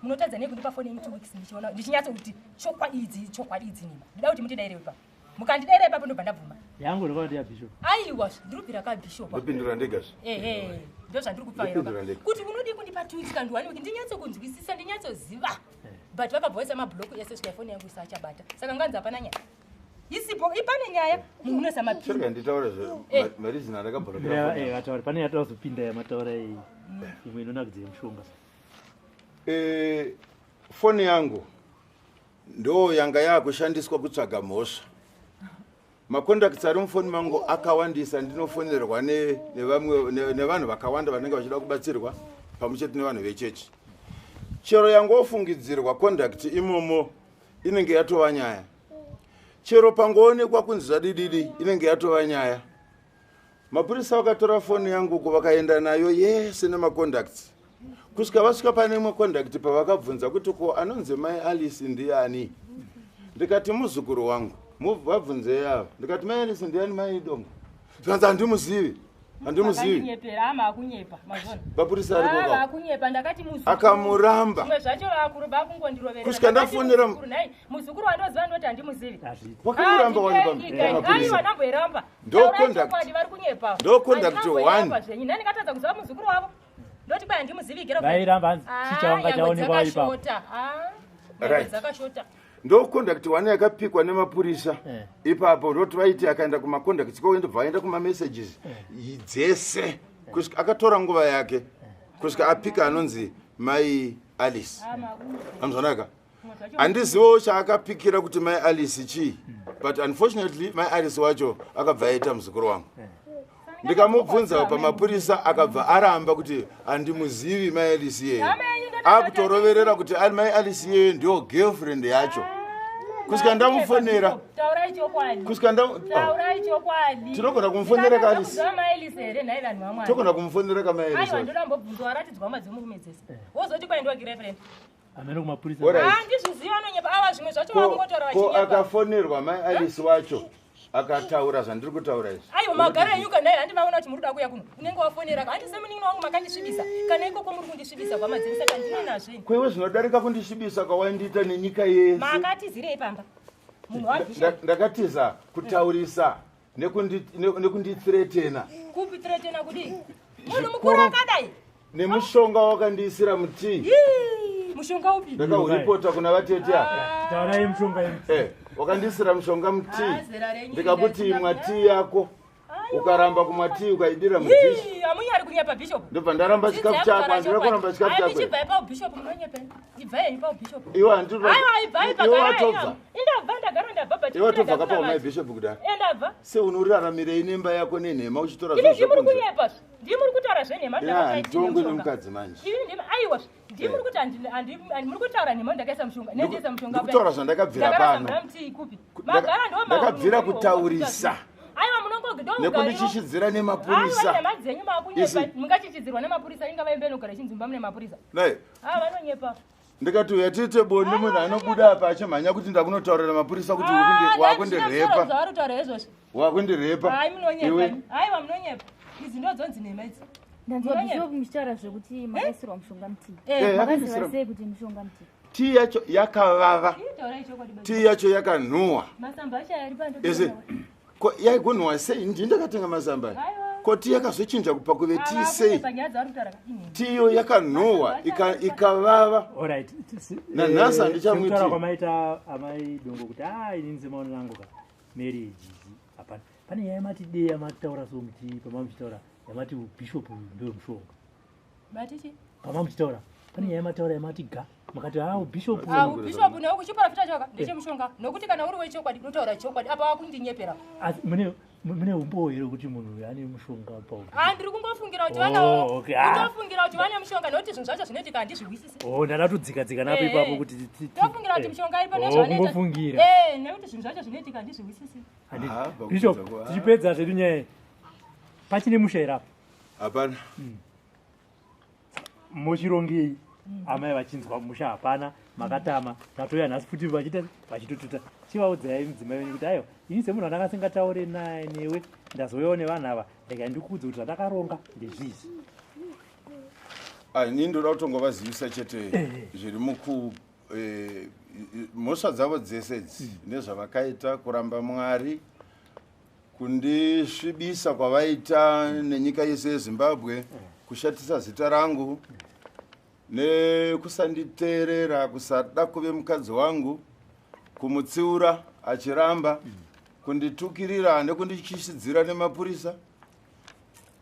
munotadza nekundipa foni yenyu 2 weeks ndichiona ndichinyatso kuti chokwadi idzi nima ndida kuti mutidairewo ipapo mukandidairewo ipapo ndobva ndabvuma yangu ndokati yabhishop aiwa ndinobvira kabhishop ndopindura ndegazvo ndo zvandiri kufaira kuti unodi kundipa 2 weeks kandi 1 week ndinyatso kunzwisisa ndinyatsoziva but vakabhoisa mabhuloku ese svika foni yangu isachabata saka nganzi hapana nyaya isipo ipane nyaya munhu unoisa mapinda nditaura marizina ndakabholokaataura pane yatauzopinda yamataura imwe inona kudziye mushonga foni yangu ndo yanga yakushandiswa kutsvaga mhosva makondakts ari mufoni mangu akawandisa ndinofonerwa nevanhu vakawanda vanenge vachida kubatsirwa pamwechete nevanhu vechechi chero yangofungidzirwa kondakt imomo inenge yatova nyaya chero pangoonekwa kunzi zvadididi inenge yatova nyaya mapurisa vakatora foni yangu vakaenda nayo yese nemakondakts kusvika vasvika pane imwe kondakti pavakabvunza kuti ko anonzi mai alice ndiani ndikati muzukuru wangu vabvunzei ava ndikati mai alice ndiani mai dongo tikanzi handimuzivi mapurisa akamuramba kusvika ndafonera muzukuru wandoziva ndoti handimuzivi wakamuramba wanamapurisa ndokondakti 1 ndandikatadza kuziva muzukuru wavo ndoti kwai handimuzivigera vairamba chichawanga chaonekwa ipapo dzakashota ndokondakti 1 yakapikwa nemapurisa ipapo ndoti vaiti akaenda kumakondakti koendobva aenda kumamessages dzese kusvika akatora nguva yake kusvika apika anonzi mai alice amzvanaka handizivo chaakapikira kuti mai alice chii but unfortunately mai alice wacho akabva aita muzukuru wangu ndikamubvunza pamapurisa akabva aramba kuti handimuzivi mai alice yeye akutoroverera kuti mai alice yeye ndio girlfriend yacho kusvika ndamufonera tinogona kumufonera kaalice togona kumufonera kamaaliceko akafonerwa mai alice wacho akataura zvandiri kutaura izvi aiwa magara enyuka naye handimaona kuti muri kuda kuya kuno unenge wafonera handisemunin'ina wangu makandisvibisa kana ikoko muri kundisvibisa kwamadzivisa kandinonazve kwewe zvinodarika kundisvibisa kwawandiita nenyika yese makatizirei pamba munhu ndakatiza kutaurisa nekundithiretena kupi thiretena kudii munhu mukuru akadai nemushonga wakandiisira mutii mushonga upi ndakauripota kuna vatete taurai mushonga wakandiisira mushonga mutii ndikakuti imwa tii yako ukaramba kumwa tii ukaidira mudhishi amunyari kunyepa bishop ndobva ndaramba chikafu chako handina kuramba chikafu chako ndichibva ipa bishop munonyepa ibva yeni pa bishop iwe handiro iwe watobva indabva ndagara ndabva but iwe watobva kapa mai bishop kudai ndabva se unoraramirei nemba yako nenhema uchitora zvozvo ndimuri kunyepa ndimuri kutaura zvenhema ndongo nemukadzi manje aiwa ndimuri kuti muri kutaura nhema ndakaisa mushonga nendiisa mushonga ndikutaura zvandakabvira pano magara ndo ndakabvira kutaurisa aiwa munongogidomu nekundichichidzira nemapurisa aiwa madzenyu makunyepa mungachichidzirwa nemapurisa ingava imbenogara ichinzimba mune mapurisa vanonyepa ndikati uyatite bondi munhu anobuda apa achimhanya kuti ndakunotaurira mapurisa kuti wakundirepa aiwa munonyepa idzi ndozonzi nhema idzi ndanzwa bishop muchitaura zvekuti makaisirwa mushonga mutii makaziva sei kuti mushonga mutii tii yacho yakavava tii yacho yakanhuhwa masamba acho ari ese yaigonhuhwa sei ndii ndakatenga masamba koti yakazochinja kubva kuve tisei tiyo yakanhuhwa ikavava Alright. Nanhasi handichamuiti. Sekutaura kwamaita amai dongo kuti ini nzemaona nangu ka marriage hapana. Pane nyaya yamati dei yamataura somuti pamamuchitaura yamati bishop ndio mushonga. Batichi? Pamamuchitaura pane nyaya yamataura yamati ga makati bishop. Bishop nawo kuchiprofita choka ndechemushonga nokuti kana uri wechokwadi unotaura chokwadi apa wakundinyepera. Mune umbo here kuti munhu ane mushonga paupo. Ndiri kungofungira kuti vanawo. Kungofungira kuti vane mushonga nokuti zvinhu zvacho zvinoitika handizvizwisisi. Ndakatodzika napo ipapo kuti tofungira kuti mushonga iripo nezvanoita. Kungofungira. Nekuti zvinhu zvacho zvinoitika handizvizwisisi. Bishop tichipedza zvedu nyaya pachine mushairapo. Hapana. Muchirongei amai vachinzwa musha hapana makatama tatoya nhasi futi vachitotuta chivaudzai mudzimai wenyu kuti aiwa ini semunhu andakasingataure naye newe ndazoyawo nevanhu ava rega ndikudze kuti zvandakaronga ndezvizvi. Ini ndoda kutongovazivisa chete zviri mhosva dzavo dzese idzi nezvavakaita kuramba Mwari kundisvibisa kwavaita nenyika yese yeZimbabwe kushatisa zita rangu nekusanditeerera kusada kuve mukadzi wangu kumutsiura achiramba kunditukirira nekundikishidzira nemapurisa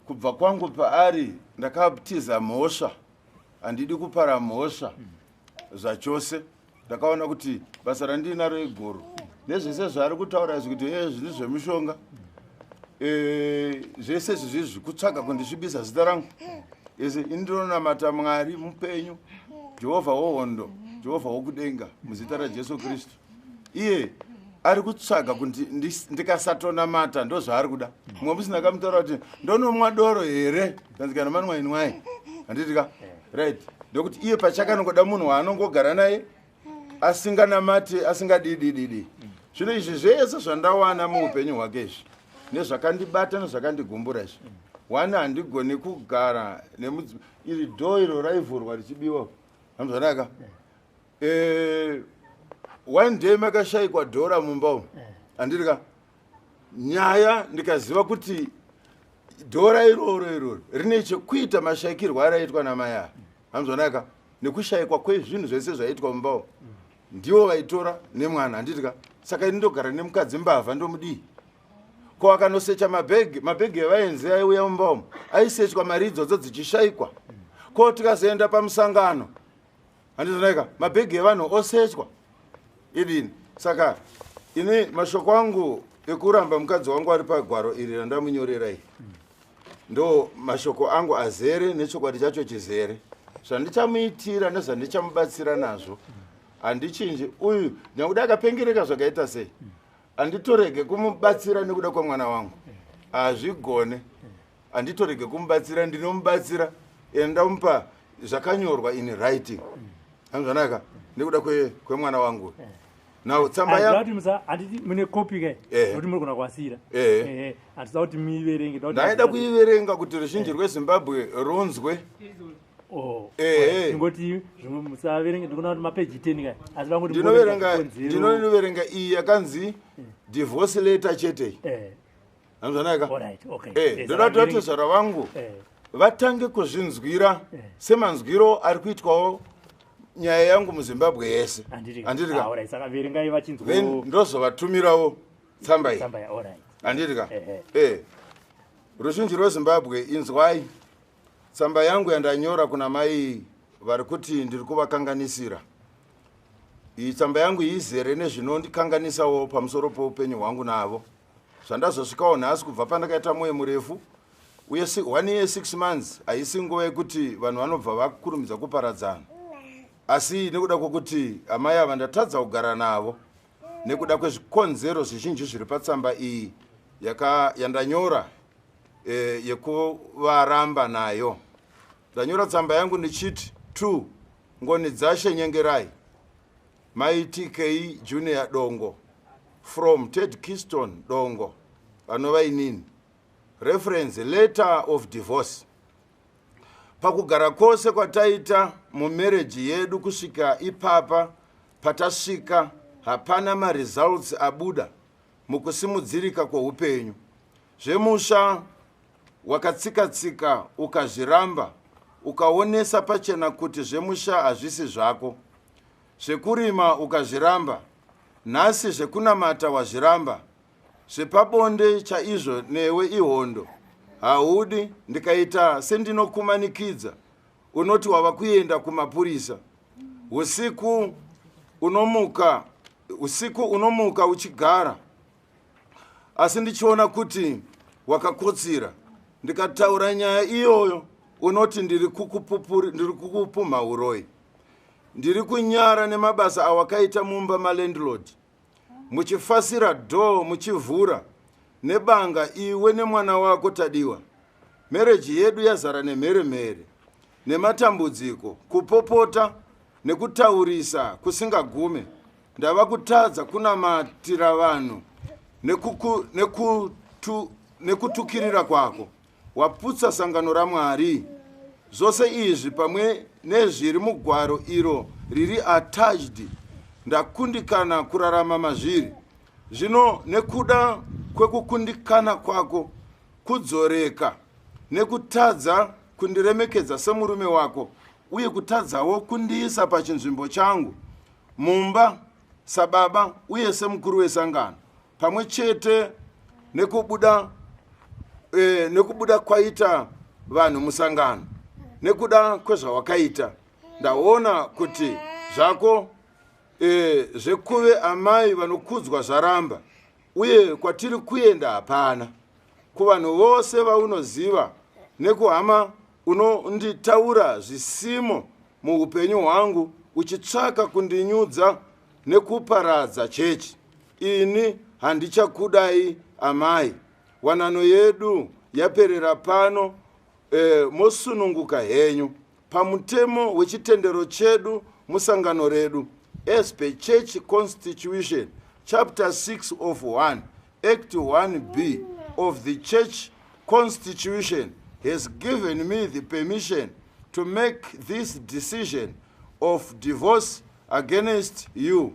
kubva kwangu paari ndakatiza mhosva handidi kupara mhosva zvachose ndakaona kuti basa randinaro iguru nezvese zvaari kutaura izvi kuti zvini zvemushonga zvese zvizvi kutsvaga kundisvibisa zita rangu ese indinonamata Mwari mupenyu Jehovha wohondo Jehovha wokudenga muzita raJesu Kristu iye ari kutsvaga kuti ndikasatonamata ndo zvaari kuda mumwe musina kamutaura kuti ndonomwa doro here kanzikana manwa inwai handitika right ndokuti iye pachakanongoda munhu waanongogara naye asinganamate asingadidididi zvino izvi zvese zvandawana muupenyu hwake izvi nezvakandibata nezvakandigumbura izvi wana handigoni kugara iri dhoo iro raivhurwa richibiwa hamzvanaka one day makashayikwa dhora mumba umu handirika nyaya ndikaziva kuti dhora iroro rine chekuita mashayikirwo araitwa namai aya hamzvanaka nekushayikwa kwezvinhu zvese zvaitwa mumba umu ndivo vaitora nemwana handitika saka indogara nemukadzi mbavha ndomudii ko akanosecha mabhegi evaenzi aiuya mumba umu aisechwa mari idzodzo dzichishayikwa ko tikazoenda pamusangano handizvonaika mabhegi evanhu osechwa idini saka ini mashoko angu ekuramba mukadzi wangu ari pagwaro iri randamunyorerai ndo mashoko angu azere nechokwadi chacho chizere zvandichamuitira nezvandichamubatsira nazvo handichinji uyu nyanguda akapengereka zvakaita sei handitorege kumubatsira nekuda kwamwana wangu hazvigone handitorege kumubatsira ndinomubatsira ndamupa zvakanyorwa in writing hanzvanaka nekuda kwemwana wangu now tsamba handiti mune kopi kai kuti muri kuna kwasira handisa kuti muiverenge ndaida kuiverenga kuti ruzhinji rweZimbabwe runzwe ingoti musaverenge ndikuona kuti mapeji 10 kai asi vangoti ndinoverenga iyi yakanzi divorce letter chete hanzvanaka ndoda kuti vatezvara vangu vatange kuzvinzwira semanzwiro ari kuitwawo nyaya yangu muZimbabwe yese handitika ndozovatumirawo tsamba iyi handitika ruzhinji rweZimbabwe inzwai tsamba yangu yandanyora kuna mai vari kuti ndiri kuvakanganisira iyi tsamba yangu izere nezvinondikanganisawo pamusoro poupenyu hwangu navo zvandazosvikawo nhasi kubva pandakaita mwoyo murefu uye 1 year 6 months haisi nguva yekuti vanhu vanobva vakurumidza kuparadzana asi nekuda kwokuti amai ava ndatadza kugara navo nekuda kwezvikonzero zvizhinji zviri patsamba iyi yandanyora yekuvaramba nayo ndanyora tsamba yangu ndichiti 2 ngoni dzashe nyengerai mai TK Junior Dongo from Ted Keystone Dongo vanova inini reference letter of divorce pakugara kwose kwataita mumereji yedu kusvika ipapa patasvika hapana maresults abuda mukusimudzirika kweupenyu zvemusha wakatsika-tsika ukazviramba, ukaonesa pachena kuti zvemusha hazvisi zvako, zvekurima ukazviramba, nhasi zvekunamata wazviramba, zvepabonde chaizvo newe ihondo, haudi ndikaita sendinokumanikidza, unoti wava kuenda kumapurisa. Usiku unomuka uchigara, asi ndichiona kuti wakakotsira. Ndikataura nyaya iyoyo, unoti ndiri kukupumha uroi. Ndiri kunyara nemabasa awakaita mumba malandlord, muchifasira dhoo muchivhura, nebanga iwe nemwana wako tadiwa. Mereji yedu yazara nemhere, nematambudziko, kupopota nekutaurisa kusingagume. Ndava kutadza kunamatira vanhu nekutukirira kwako. Waputsa sangano raMwari. Zvose izvi pamwe nezviri mugwaro iro riri attached, ndakundikana kurarama mazviri. Zvino nekuda kwekukundikana kwako kudzoreka, nekutadza kundiremekedza semurume wako, uye kutadzawo kundiisa pachinzvimbo changu mumba sababa uye semukuru wesangano, pamwe chete nekubuda kwaita vanhu musangano, nekuda kwezvawakaita. Ndaona kuti zvako zvekuve amai vanokudzwa zvaramba, uye kwatiri kuenda hapana. Kuvanhu vose vaunoziva nekuhama unonditaura zvisimo muupenyu hwangu, uchitsvaka kundinyudza nekuparadza chechi. Ini handichakudai amai. Wanano yedu yaperera pano, mosununguka henyu pamutemo wechitendero chedu musangano redu, as per Church Constitution, Chapter 6 of 1, Act 1B of the Church Constitution has given me the permission to make this decision of divorce against you.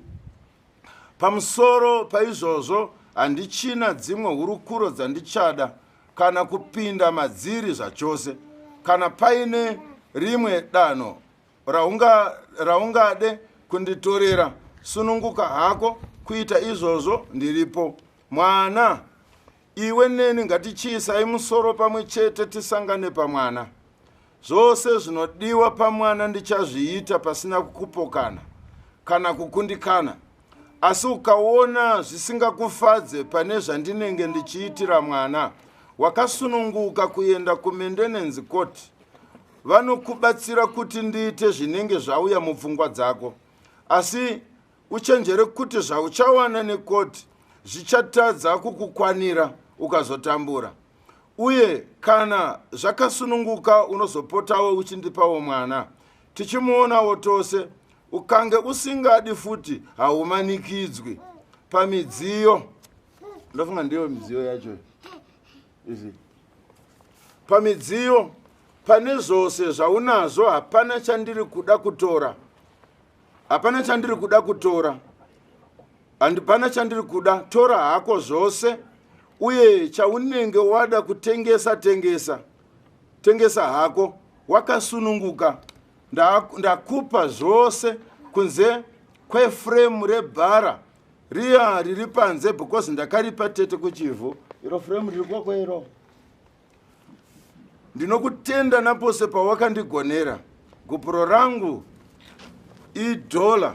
Pamusoro paizvozvo handichina dzimwe hurukuro dzandichada kana kupinda madziri zvachose. Kana paine rimwe danho raungade kunditorera, sununguka hako kuita izvozvo, ndiripo. Mwana, iwe neni ngatichiisai musoro pamwe chete, tisangane pamwana. Zvose zvinodiwa pamwana ndichazviita pasina kukupokana kana kukundikana. Asi ukaona zvisingakufadze pane zvandinenge ndichiitira mwana, wakasununguka kuenda kuMendenenzi Court. Vanokubatsira kuti ndiite zvinenge zvauya mupfungwa dzako, asi uchenjere kuti zvauchawana nekoti zvichatadza kukukwanira ukazotambura. Uye kana zvakasununguka unozopotawo uchindipawo mwana, tichimuonawo tose. Ukange usingadi futi haumanikidzwi pamidziyo. Ndofunga ndiyo midziyo yacho izi. Pamidziyo pane zvose zvaunazo, hapana chandiri kuda kutora. Hapana chandiri kuda kutora. Handipana chandiri kuda. Tora hako zvose, uye chaunenge wada tengesa hako. Wakasununguka. Ndakupa zvose kunze kweframe rebhara riya riri panze, because ndakaripa tete kuchivhu. Iro frame riri kwako iro. Ndinokutenda napose pawakandigonera. Gopuro rangu $1.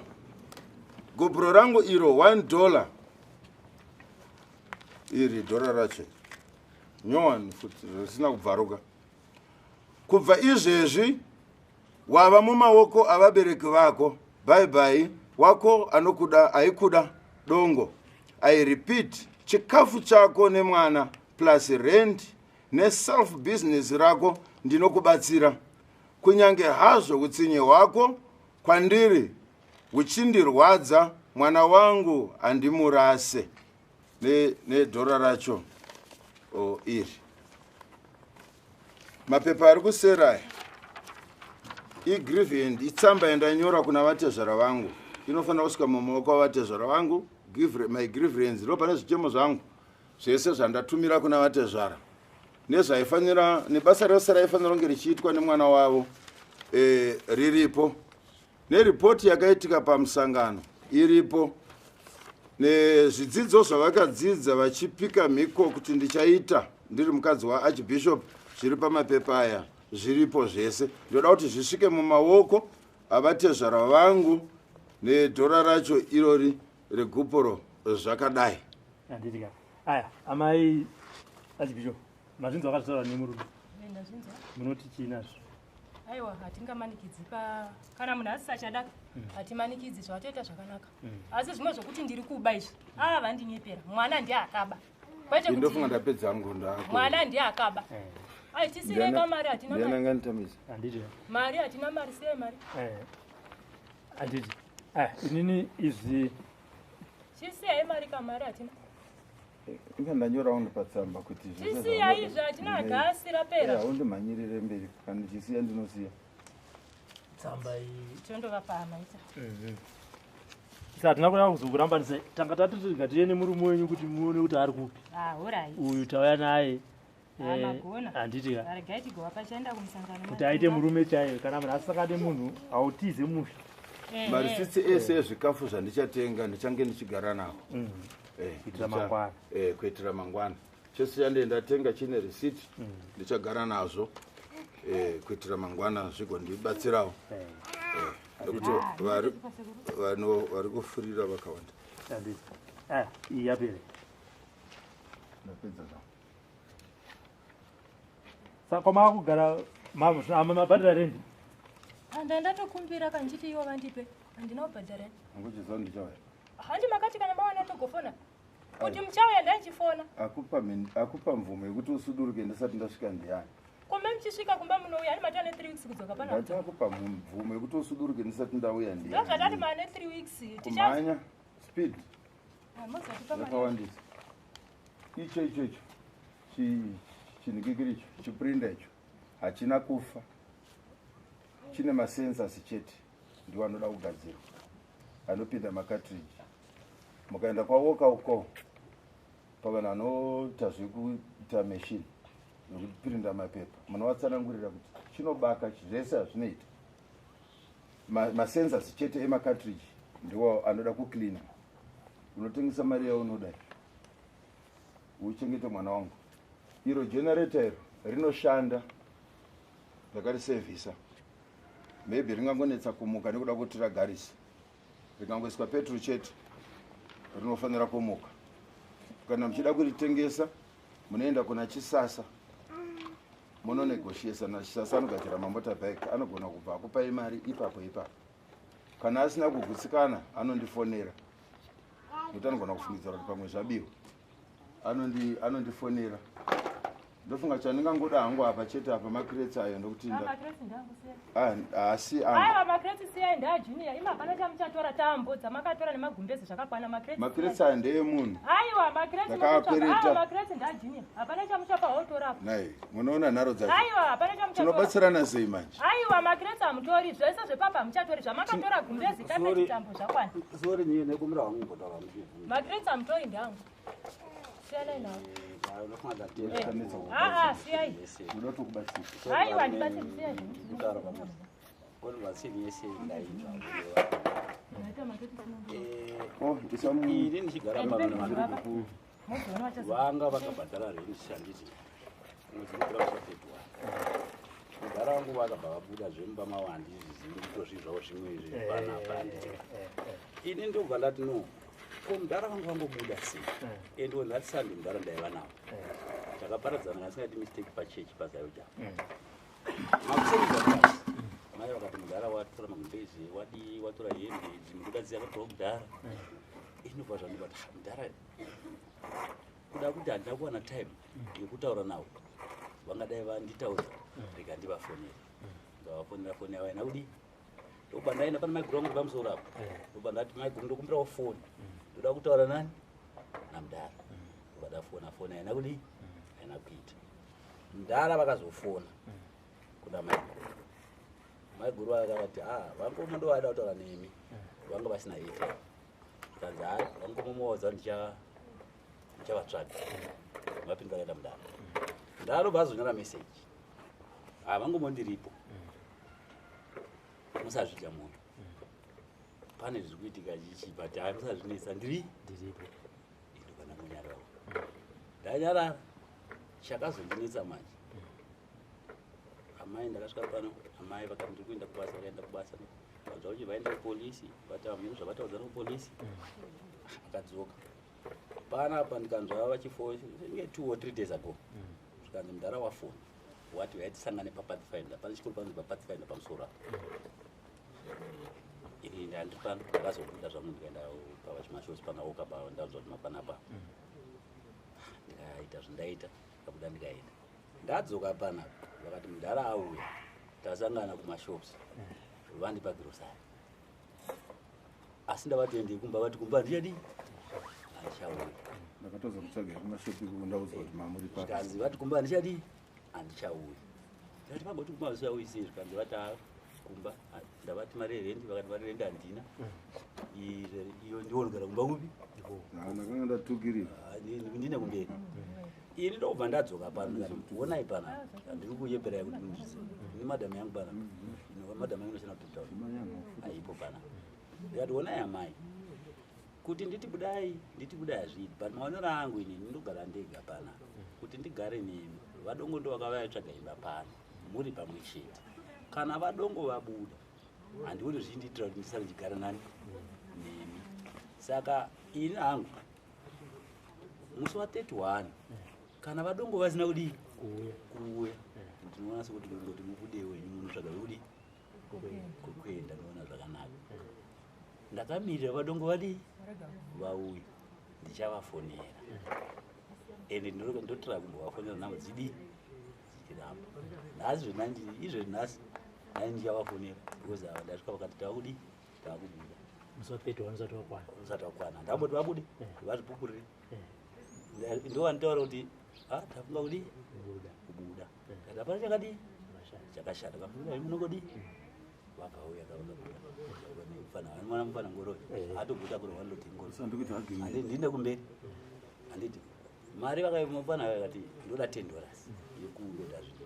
Gopuro rangu iro $1. Iri $1 racho. Nyowani futi risina kubvaruka. Kubva izvezvi wava mumaoko avabereki vako. Bye bye. Wako anokuda aikuda dongo. I repeat, chikafu chako nemwana plus rent neself business rako ndinokubatsira. Kunyange hazvo utsinye hwako kwandiri huchindirwadza, mwana wangu andimurase. $1 racho iri. Mapepa ari kusera igrievant itsamba yandanyora kuna vatezvara vangu. Inofanira kusvika mumaoko avatezvara vangu. My grievance ndo pane zvichemo zvangu zvese zvandatumira kuna vatezvara. nezvaifanira nebasa rose raifanira kunge richiitwa nemwana wavo riripo, neripoti yakaitika pamusangano iripo, nezvidzidzo zvavakadzidza vachipika mhiko kuti ndichaita ndiri mukadzi waarchbishop zviri pamapepa aya zviripo zvese. Ndoda kuti zvisvike mumaoko avatezvara vangu nedhora racho irori regupuro zvakadai. Handitika. Aya, amai archbishop, mazvinzi wakataura nemurume. Munoti chiinazvo? Aiwa, hatingamanikidzwi kana munhu asisa chadaka, hatimanikidzi zvatoita zvakanaka. Asi zvimwe zvokuti ndiri kuba izvi, vandinyepera. Mwana ndiye akaba. Ndofunga ndapedza hangu ndako. Mwana ndiye akaba. Ai tisireka mari hatina mari. Ndiana ngantamisa. Handiti. Mari hatina mari, sei mari? Handiti. Inini izvi chisiya mari kamari hatina. Ndanyora patsamba kuti chisiya izvi hatina gasi rapera. Undimhanyirire mberi kana chisiya ndinosiya. Tsamba iyi tondovapa amaita. Hatina kuda kuzokurambanisa. Tanga tati ngatiye nemurume wenyu kuti muone kuti ari kupi. Alright. Uyu tauya naye. Handiti. Regai tigova pachaenda kumusangano. Kuti aite murume chaiyo kana munhu asakade munhu autize musha. Marisitsi ese ezvikafu zvandichatenga ndichange ndichigara nawo. Kuitira mangwana. Kuitira mangwana. Chese chande ndatenga chine receipt ndichagara nazvo kuitira mangwana zvigondibatsirawo. Nekuti vari kufurira vakawanda. Iyi yapere. Ndapedza zvangu. Saka makugara mabhadhara rendi? Ndatokumbira kanchiti iwo vandipe. Handina kubhadhara. Angochiza ndichauya. Handi makati kana mawana togofona. Kuti muchauya ndachifona. Akupa mvumo yekuti usuduruke ndisati ndasvika ndiani. Kumbe mchisvika kumba munouya ani matane 3 weeks kudzoka pana. Ndakupa mvumo yekuti usuduruke ndisati ndauya ndiani. Ndazvatati mane 3 weeks. Kumanya speed. Mozatipa mane. Yakawandisa. Icho chinigigiricho chiprinda icho hachina kufa, chine masensasi chete ndiwo anoda kugadzirwa anopinda macartridge. Mukaenda kwawoka uko pavanhu anoita zvekuita machine nokuprinda mapepa munovatsanangurira kuti chinobaka zvese hazvinoita. Masensasi chete emacartridge ndiwo anoda kuklina. Unotengesa mari yaunodai uchengete mwana wangu. Iro generator iro rinoshanda ndakarisevhisa. Maybe ringangonetsa kumuka nekuda kuti ragarisa. Rikangoiswa petrol chete rinofanira kumuka. Kana muchida kuritengesa munoenda kuna Chisasa munonegotiesa naChisasa anogadzira mamotorbike anogona kubva akupai mari ipapo. Kana asina kugutsikana anondifonera kuti anogona kufungidzira kuti pamwe zvabiwa anondifonera. Ndofunga chandingangoda hangu apa chete apa makreti ayo ndokuti asi aiwa makreti siyai ndajunior imapana chamuchatora tambodza makatora nemagumbezi zvakakwana makreti ayo ndeemunhu. Aiwa makreti ndajunior hapana chamuchapa hotorapa. Nai munoona nharo dzacho. Aiwa hapana chamuchapa. Tinobatsirana sei manje? Aiwa makreti amutori zvese zvepapa muchatori zvamakatora gumbezi tambe tambo zvakwana. Sorry nyine nekumira wangu ngotaura muzvinhu. Makreti amutori ndangu. Siyana nawo. Siyai. Unoda kubatsira. Aiwa ndibatsira. Kugara pamoja. Koni vatsini yese ndaita. Ini ndichigara pano vanga vakabhadhara renti handiti mwedzi unopera kusapedwa. Kugara vangu vakabva vabuda zvemba mawandi zvinotozvizvawo zvimwe zvepanapa handiti. Ini ndobva ndati no ko mudhara vangu vangobuda sei ende ndatisandi mudhara ndaiva nawo takaparadzana nasingati mistake pachechi pazayoja makuserizaa mai vakati mudhara watora magumbezi wadi watora hembe dzimukadzi yakatora kudhara inobva zvandibata mudhara kuda kuti handina kuwana time yekutaura navo vangadai vanditaura rikandivafonera ndavafonera foni yavo aina kudi ndoba ndaenda pane maiguru angu pamusoro apo ndoba ndati maiguru ndokumbirawo foni ndoda kutaura nani namudhara vakadafona foni aina kudi aina kuita mudhara vakazofona kuda maiguru vakati vangomo ndovada kutaura nemi vanga vasina ita kanzi vangomomoodza ndichavatsvaga mapindu vakaenda mudhara ndarobva azonyora meseji havangomondiripo musazvidya munhu pane zviri kuitika chichi but hai musazvinetsa ndiripo indokana kunyarara ndanyarara chakazondinetsa manje amai ndakasvika pano amai vakati ndiri kuenda kubasa vakaenda kubasa vabva kuti vaenda kupolisi vatamhino zvavataudza nokupolisi akadzoka panapa ndikanzwa vachifonge 2 or 3 days ago zvikanzi mudhara wafoni wati waitisangane papathfinder pane chikuru panzi papathfinder pamusoro ini ndandiri pano ndakazobuda zvangu ndikaenda pavachimashosi panaoka pandaudza kuti mapanapa ndikaita zvindaita kabuda ndikaenda ndadzoka panapa vakati mudhara auya tasangana kumashops vandipa girosari asi ndavatoendei kumba vati kumba ndichadii handichauya ndakatoza kutsvagai kumashopi kundauza kuti mamuri zvikanzi vati kumba handichadii handichauya ndati pagoti kumba zvichauyi sei zvikanzi vati kumba ndavati mari yerendi vakati mari yerendi handina iyo ndionogara kumba kupi ndakanga ndatukirira ndine kumberi ini ndobva ndadzoka pano onai pana handiri kuyeperai kuti mundizive ini madhamu yangu pana madhamu yangu inosina kutitaura aipo pana ndikati onai amai kuti nditi budai hazvidi but maonero angu ini ndogara ndega pana kuti ndigare nemi vadongo ndo vakavaitsvaga imba pano muri pamwe chete kana vadongo vabuda handioni zvichindiitira kuti ndisare chigara nani nemi saka ini hangu musi wa31 kana vadongo vasina kudii kuuya ndinoona sekuti kuti mubude wenyu munotsvaga kudii kukwenda ndinoona zvakanaka ndakamirira vadongo vadii vauya ndichavafonera ende ndotora kumbovafonera nhambo dzidii dzichiramba nhasi izvezvi nhasi nai ndichavafonera because ndasvika vakati tavakudii tavakubuda musati wakwana ndamboti vabude vazvipupurire ndovantaura kuti tafunga kudii kubuda kati hapana chakadii chakashata kafunga imunongodii vakauya kavakabuda mufana ngoroi atoguta kuro vandoti ngoro ndine kumberi handiti mari vakaimufana vakati ndoda $10 yekundoda zvinhu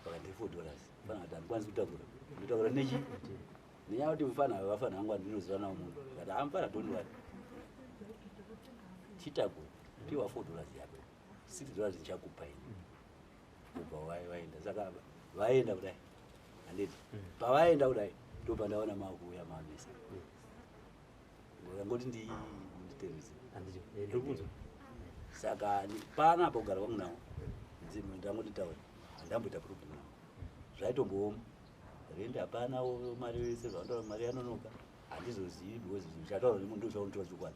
vakati $4 fana kuti handikwanisi kutakura ndotakura nechi nenyaya kuti mufana vafana vangu andinoziva nawo munhu kati hamufana $20 chitakura piwa $4 yako $6 ndichakupa ini ubva vaenda saka vaenda kudai handiti pavaenda kudai ndopandaona makuuya mamisa ngoti nditervise saka panapa kugara kwangu nawo ndangoti taura handamboita problem nawo zvaitombooma rendi hapanawo mari wese zvandaura mari yanonoka handizozivi because zvataura nemunhu ndozvaunoti wachikwadi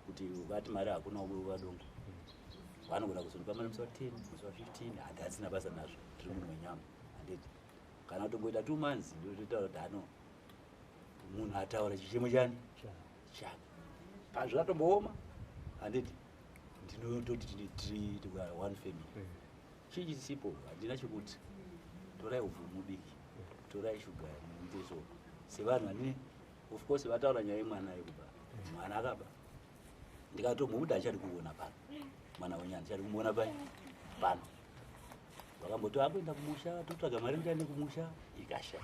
kuti vati mari hakuna vadongo vanogona kuzondipa mari musi wa10 musi wa15 handasina basa nazvo tiri munhu wenyama handiti kana kutongoita 2 months ndototaura kuti hano munhu ataura chichemo chani chake pazvakatombooma handiti ndinototi tiri one family chii chisipo handina chekuti torai upfu mubiki torai shuga muiteso sevanhu vane of course vataura nyaya yemwana yekuba mwana akaba ndikatomuda achadi kuona pano mwana wenyana achadi kumuona pano vakamboti akuenda kumusha totsvaga mari ndiani kumusha ikasha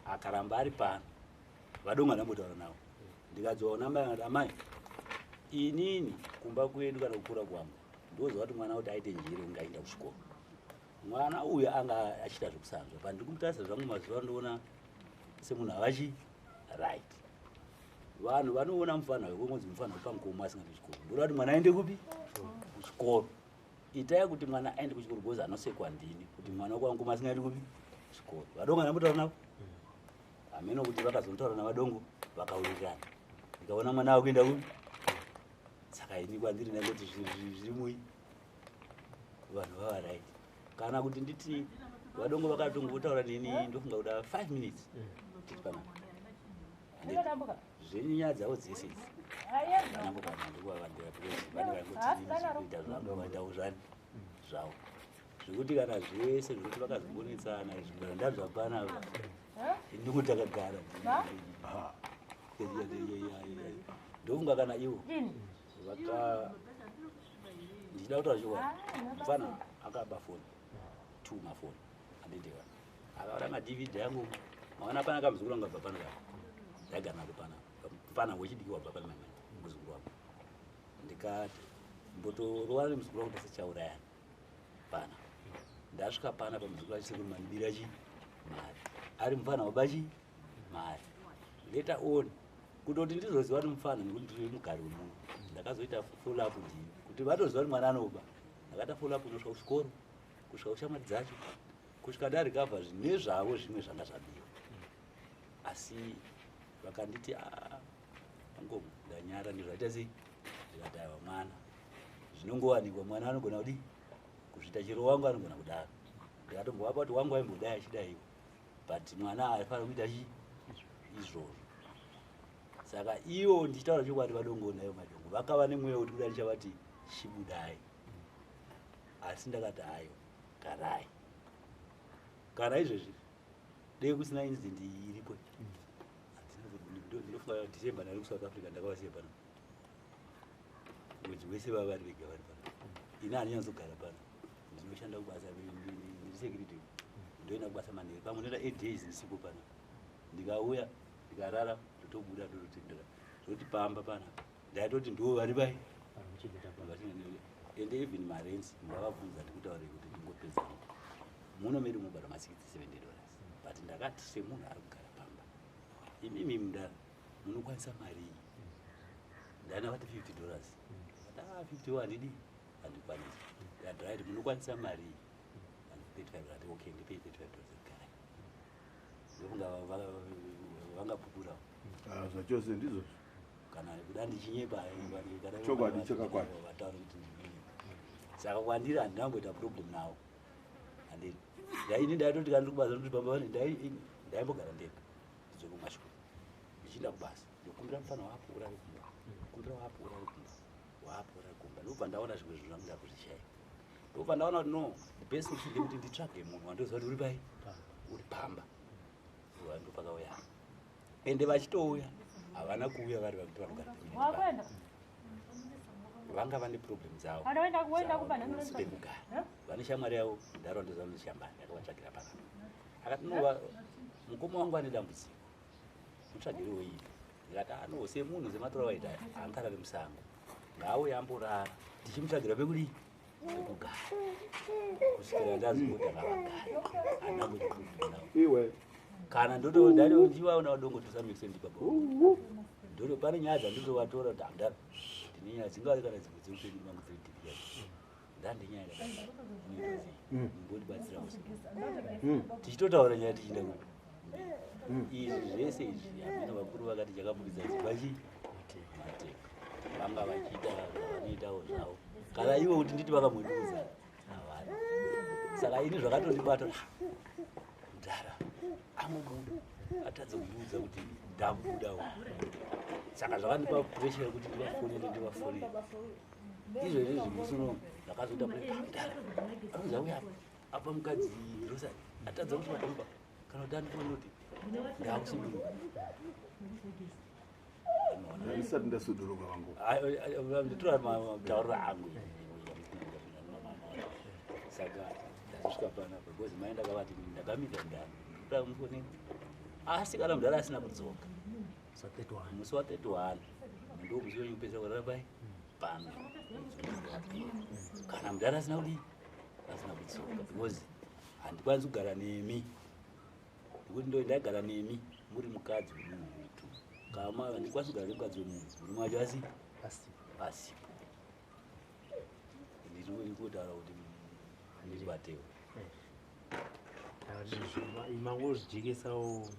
akaramba ari pano vadongo andambotaura navo ndikadzoona mai akati amai inini kumba kwedu kana kukura kwangu ndoziva kuti mwana kuti aite njere ungaenda kuchikoro mwana uyu anga achita zvekusanzwa pandiri kumutarisa zvangu mazuva ndoona semunhu avachi right vanhu vanoona mufana wekongodzi mufana wepamukoma asingati kuchikoro ndoda kuti mwana aende kupi kuchikoro itai kuti mwana aende kuchikoro because anosekwa ndini kuti mwana wekwangu asingaendi kupi kuchikoro vadongo andambotaura navo hameno kuti vakazontaura navadongo vakawirirana ndikaona mwana wakuenda kupi saka ini kwandiri ndangoti zviri mui vanhu vava right kana kuti nditi vadongo vakatongotaura nini ndofunga kuti 5 minutes tiri panapa zvenyu nyaya dzavo dzese idzi vanambokanandikuvavandirapvanenge vangotikuita zvavo vaitawo zvani zvavo zvekuti kana zvese zvekuti vakazombonetsana izvi ndabva panapa ndikuti takagara ndofunga kana ivo ndichida kutaura chokwadi mufana akaba foni 2 mafoni andindika akaona madvd yangu maona pana kamuzukuru wangu abva pano ndagara nako pana mufana wechidiki wabva pane mamwe muzukuru wangu ndikati mbotorova nemuzukuru wangu tasachaurayana pana ndasvika pana pamuzukuru achisekuru mandibira chi mari ari mufana wabachi mari later on kutoti ndizoziva kuti mufana nekuti ndiri mugari wemunhu ndakazoita follow up ndii kuti vatoziva kuti mwana anoba ndakata follow up unosvika kuchikoro kusvika kushamwari dzacho kusvika ndarikabva zvine zvavo zvimwe zvanga zvabiwa asi vakanditi angomudanyara ndizvaita sei ndikati aiwa mwana zvinongowanikwa mwana anogona kudi kuzvita chiro wangu anogona kudaro ndikatombovapa kuti wangu aimbodai achidaiwo but mwana aifanira kuita chi izvozvo saka ivo ndichitaura chokwadi vadongonayo madongo vakava nemweya wekuti kuda ndichavati chibudai asi ndakati hayo garai kana izvezvi dei kusina incident iripo ndinofunga December ndari kuSouth Africa ndakavasiya pano mwedzi wese vava vari vega vari pano ini handinyatsogara pano ndinoshanda kubasa ndisecurity ndoenda kubasa manheru pamwe ndoita 8 days ndisipo pano ndikauya ndikarara ndotobuda ndototendera zoti pamba pana ndaitoti ndo vari vai ende even marenzi ndavabvunza ndikutaure kuti ndingopedza muno meri mubara $67 but ndakati semunhu ari kugara pamba imimi mundara munokwanisa mari iyi ndana vati $50 ati 50 handidi handikwanisi ndadrit munokwanisa mari iyi and 35 ati okay ndipei $35 gara ndokunga vangapupura zvachose ndizvo kana kuda ndichinyepa chokwadi chakakwadi vataura kuti saka kwandiri handinamboita problem nawo handiri ndaini ndaitoti kana ndiri kubasa kuti pamba ndaimbogara ndega ndizokumashuru ndichienda kubasa ndokumbira mufana wapo urari kumba kumbira wapo urari kumba wapo urari kumba ndobva ndaona zvimwe zvinhu zvanguda kuzvishaya ndobva ndaona kuti no the best solution ndekuti nditsvage munhu wandoziva kuti uri pai uri pamba ndopakauya ende vachitouya havana kuuya vari vakuti vanogara vanga vane problem dzavo pekugara vane shamwari yavo ndaraunda zvanoshambai yakavatsvagira panapa akati nova mukoma wangu ane dambudziko mutsvagirewo iyi ndikati ano semunhu sematora waita angarare musango ngaauye amborara ndichimutsvagira pekudi pekugara kusvikira ndazoti akavagara handina kuiwe kana ndivaona vadongo tosamikisendibaba ndoto pane nyaya dzandizovatora kuti handara ndine nyaya dzingave kana dzimwe dzeupenyu mangu dzeidiria ndandinyaya ngodibatsira tichitotaura nyaya tichienda kuti izvi zvese izvi hamina vakuru vakati chakabudisa dzibachi mateka vanga vachiita vanoitawo zvavo kana ivo kuti nditi vakamuduza havana saka ini zvakatondibata mudhara amubuda atadza kundiudza kuti ndabudawo saka zvakandipa pressure yekuti ndivafonere izvozvo zvimusuno zvakazoita mudhara anoza uya apa mukadzi rosa atadza kuti vadomba kana kuti andifonera kuti ndakusimuka isati ndasudoroka vangu nditora matauriro angu saka ndazosvika panapa because mai ndakavati ndakamira ndani mufonera asi kana mudhara asina kudzoka musi wa31 ndo musi wenyupesa kwarara pai pano kana mudhara asina kudi asina kudzoka because handikwanisi kugara nemi nekuti ndo ndagara nemi muri mukadzi wemunhu wetu kama handikwanisi kugara nemukadzi wemunhu muri mwacho asi ndiri kutaura kuti ndiribatewo mangozvijekesawo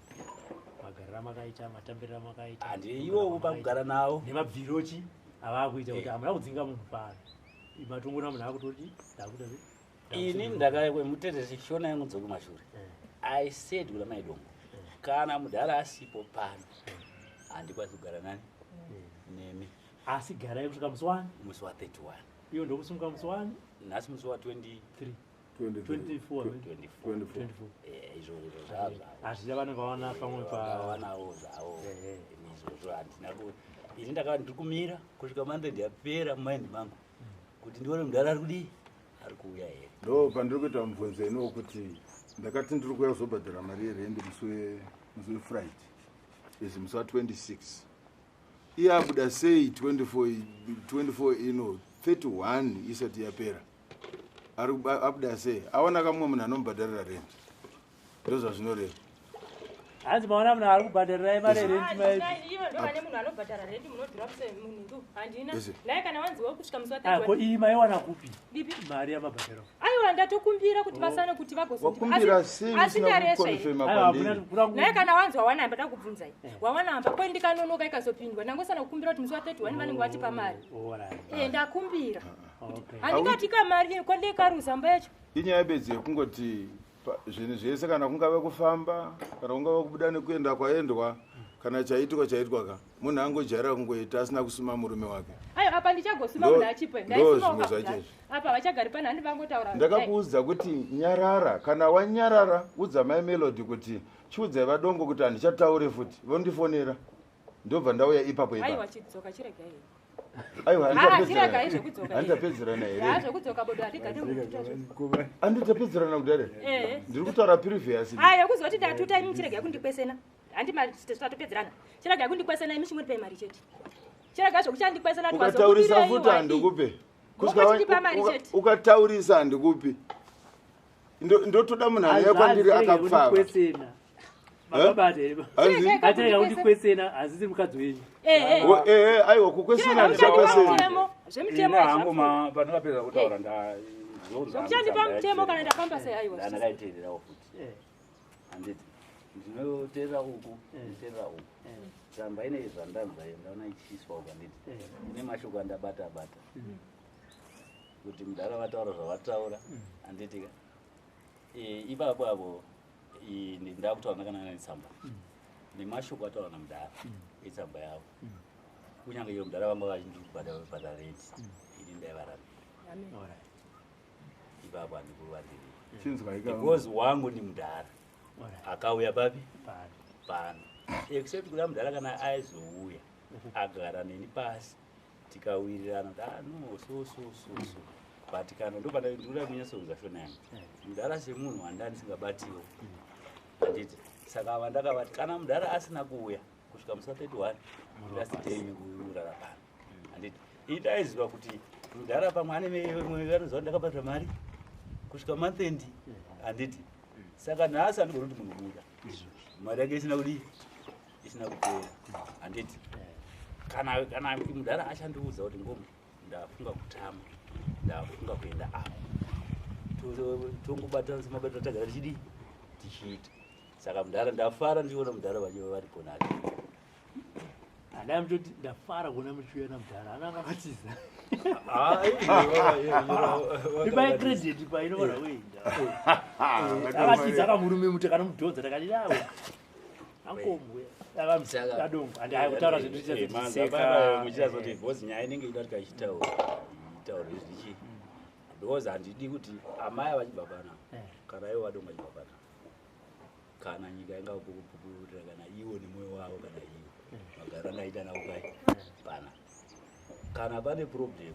magarira makaita matambirira makaita handi iwowo pakugara nawo nemabvirochi avakuita kuti hamuna kudzinga munhu pano matongona munhu akutoti ndakuda ini ndakamutetesi shona yangu dzokumashure I said kula maidongo kana mudhara asipo pano handikwanisi kugara nani nemi asi garai kusvika musi wani musi wa 31 iyo ndokusimuka musi wani nhasi musi wa 23 24 izvozvo zvazvo hazvichava nekawana pamwe pawanawo zvawo izvozvo handina ini ndakava ndiri kumira kusvika mande ndiyapera mumaindi mangu kuti ndione mudhara ari kudii ari kuuya here. ndo pandiri kuita mubvunzo ino wekuti ndakati ndiri kuuya kuzobhadhara mari yerende musi wefriday izvi musi wa26 iye abuda sei 24 ino 31 isati yapera abuda sei aona kamwe munhu anomubhadharira rende ndo zvazvinoreva hanzi maona munhu ari kubhadharirai mari yerenti maidovane munhu anobhadhara rendi munodhura kuse munhu handina naye kana wanziwa kusvika musi ko iyi maiwana kupi mari yamabhadharo aiwa ndatokumbira kuti vasane kuti wakumbira sei naye kana wanziwa wanamba ndakubvunzai wawanamba ko ndikanonoka ikazopindwa ndangosana kukumbira kuti musi wa31 vanenge vatipa mari ndakumbira handikatika mari kondekaruza mba yacho inyaya bedzi yekungoti zvinhu zvese kana kungave kufamba kana kungave kubuda nekuenda kwaendwa kana chaiitwa ka munhu angojaira kungoita asina kusuma murume wake ayo apa ndichagosuma munhu achipo zvimwe zvachezvo apa vachagari pana handi vangotaura ndakakuudza kuti nyarara kana wanyarara udza mai Melody kuti chiudzai vadongo kuti handichataure futi vondifonera ndobva ndauya ipapo aiwa chidzoka chiregai aiwa handitapedzerana here handitapedzerana kudare ndiri kutaura previous aya kuzoti ndatuta imi chiregai kundikwesena handi tatopedzerana chiregai kundikwesena imi chimwe mari chete chiregai zvokuchandikwesena ukataurisa futi handikupe ukataurisa handikupi ndotoda munhu anouya kwandiri akapfava atirega kundikwesena hazisi mukadzi wenyu aiwa kukwesena hangu pandakapedza kutaura ndazvochandipa mutemo kana ndafamba sei aiwa ndandakaiteererawo futi handiti ndinoteerera uku nditeerera uku tsamba ine zvandanza ndaona ichiswa uku handiti ine mashoko andabata kuti mudhara vataura zvavataura handitika ipapo apo ndakutaura kana netsamba nemashoko ataura namudhara etsamba yavo kunyange iyo mudhara vanga vachindibhadhara renti ini ndaivarami ipapo handikuruvariri because wangu ni mudhara akauya papi pano except kuda mudhara kana aizouya agara neni pasi tikawirirana kuti no so but kana ndopandikuda kunyasoudza shona yangu mudhara semunhu wandani singabatiwo handiti saka ava ndakavati kana mudhara asina kuuya kusvika musi wa31 ndasitei kurara pano handiti ii ndaiziva kuti mudhara pamwe ane vanoziva ndakabhadhara mari kusvika month-end handiti saka nhasi handigoni kuti munhu buda mari yake isina kudii isina kupera handiti kana mudhara achandiudza kuti ngomu ndafunga kutama ndafunga kuenda apo tongobatana semabatana tagara tichidii tichiita saka mudhara ndafara ndichiona mudhara vachiva varipo nake handai mutoti ndafara kuona muchiuya namudhara ana akakatiza ipai credit painoona wenda akatiza akamurume muti kana mudhodza takati awe angomwe akadongo handikutaura zvintuichazoti bhozi nyaya inenge ida kuti kachitaura izvichi because handidi kuti amai vachibva pana kana ivo vadongo vachibva pana kana nyika ingapupurira kana iwo nemwoyo wavo kana ivo magara angaita navo kai pana kana pane problem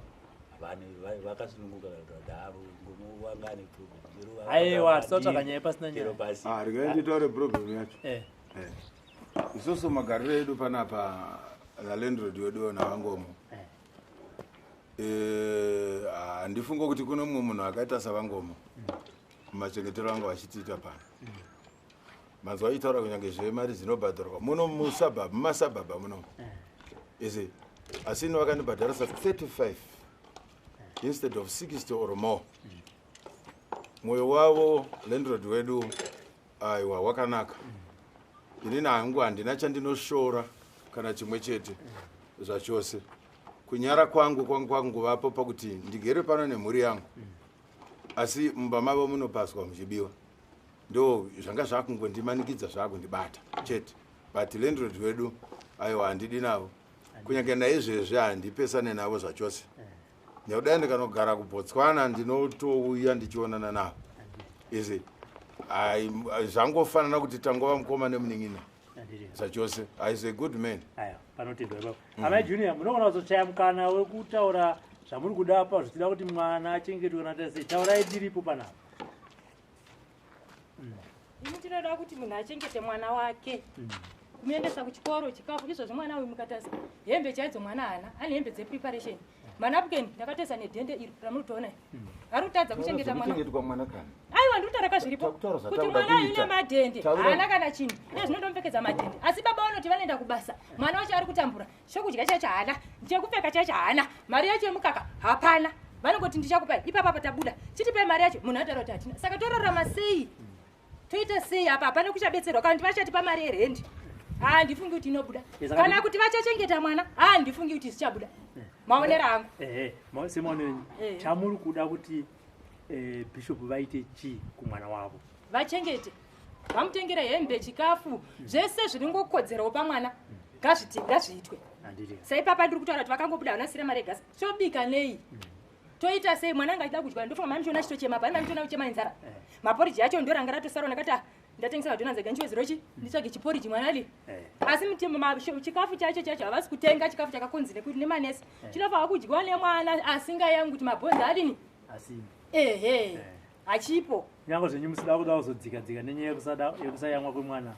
vakasununguka kadaro ngomovanga ane problem aiwa tisatsvaga nyaya pasina nyaya ringaenditaure problem yacho isusu magariro edu panapa nalandlord wedu navangomo handifunga kuti kuno mumwe munhu akaita savangomo machengetero anga vachitiita pano mazuva aitaura kunyange zvemari dzinobhadharwa muno mumasabhabha muno isi asi ino vakandibhadharisa 35 instead of 60 or more mwoyo wavo landlord wedu aiwa wakanaka inini hangu handina chandinoshora kana chimwe chete zvachose kunyara kwangu vapo pakuti ndigere pano nemhuri yangu asi mumba mavo munopaswa muchibiwa ndo zvanga zvakungondimanikidza zvakundibata chete but landlord wedu aiwa handidi navo kunyange naizvezvi handipesane navo zvachose nekudai ndikanogara kubotswana ndinotouya ndichionana navo isi zvangofanana kuti tangova mukoma nemunin'ina zvachose is a good man panoteerwa amai junior munogona kuzochaya mukana wekutaura zvamuri kuda apa zvichida kuti mwana achengetwe kana tese taurai tiripo panapa. Ini tinoda kuti munhu achengete mwana wake. Kumuendesa kuchikoro chikafu izvozvo mwana uyu mukatasa hembe chaidzo mwana haana ane hembe dzepreparation. Manapukeni ndakatesa nedhende iri ramunotoona ari kutadza kuchengeta mwana. Aiwa ndiri kutaura zviripo kuti mwana uyu une madhende haana kana chinhu izvo zvinondompfekedza madhende asi baba vanoti vanoenda kubasa mwana wacho ari kutambura chokudya chacho haana chekupfeka chacho haana mari yacho yemukaka hapana vanongoti ndichakupai ipapa tabuda chitipai mari yacho munhu ataura kuti hatina saka torarama sei toita sei apa hapana kuchabetserwa kana kuti vachatipa mari yerendi ndifungi kuti inobuda kana kuti vachachengeta mwana ndifungi kuti zvichabuda maonero angu semaonero chamuri kuda kuti bishop vaite chii kumwana wavo? Vachengete vamutengera hembe chikafu zvese zviringokodzerawo pamwana ngazviitwe. Saipapa ndiri kutaura kuti vakangobuda vanasire mari egasi tobika nei toita sei mwana anga achida kudya ndofunga mami chiona chitochema pani mami chiona kuchema inzara maporiji acho ndoranga ratosara ndakati ndatengesa vadhona zega ndichiwezirochi nditsvage chiporiji mwana ali asi chikafu chacho havasi kutenga chikafu chakakonzi nekuti nemanesi chinofanwa kudyiwa nemwana asingayangu kuti mabhonzi adini achipo nyange zvenyu musida kuda kuzodzika-dzika nenyaya yekusayamwa kwemwana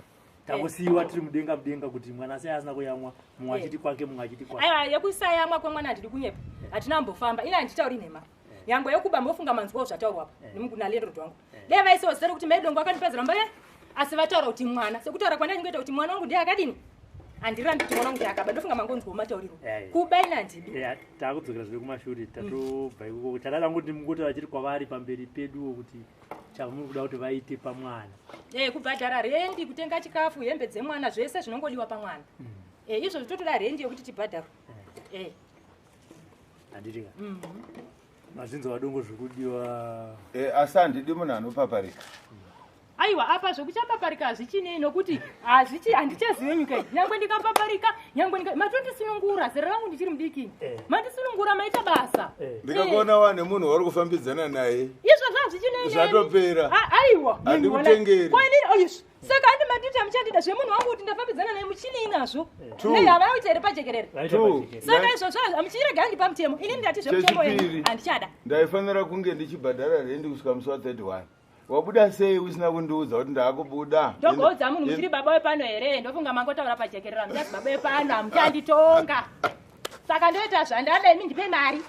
takusiyiwa tiri mudenga kuti mwana sei asina kuyamwa mumwe achiti kwake mumwe achiti kwake. Aiwa yekusayamwa kwemwana handiri kunyepa hatina mbofamba ina handitauri nhema yango yekuba mofunga manzwawo zvataurwapo nalendrod wangu dai vaisiwo zita rekuti maidongo akandipedzera mba asi vataura kuti mwana sekutaura kwandingoita kuti mwana wangu ndiye akadini handirambi kuti mwana wangu ndiye akaba ndofunga mangonzwa matauriro kuba ina handidi takudzokera zviri kumashure tatobva ikoko tadada kuti mungoti vachiri kwavari pamberi peduwo kuti chavamuri kuda kuti vaite pamwana kubhadhara rendi kutenga chikafu hembe dzemwana zvese zvinongodiwa pamwana izvo zvitotoda rendi yekuti tibhadharwe handitika mazvinzo vadongo zvikudiwa asi handidi munhu anopaparika. Aiwa apa zvokuchapaparika hazvichinei nokuti handichazive nyika iyi nyangwe ndikapaparika nyangwe matondisunungura zera rangu ndichiri mudiki mandisunungura maita basa ndikakuona wane munhu wari kufambidzana naye izvo zvazvichinei zvatopera aiwa handikutengeri saka handi matiti amuchandida zvemunhu wangu kuti ndafambidzana naye muchini inazvo havana kuita here pajekerere saka izvozvo hamuchirega handi pamutemo ini ndati zvemutemo yenyu handichada ndaifanira kunge ndichibhadhara rendi kusvika musi wa31 wabuda sei usina kundiudza kuti ndaakubuda ndogoudza munhu muchiri baba wepano here ndofunga mangotaura pajekerera muchati baba wepano hamuchanditonga saka ndoita zvandada imi ndipe mari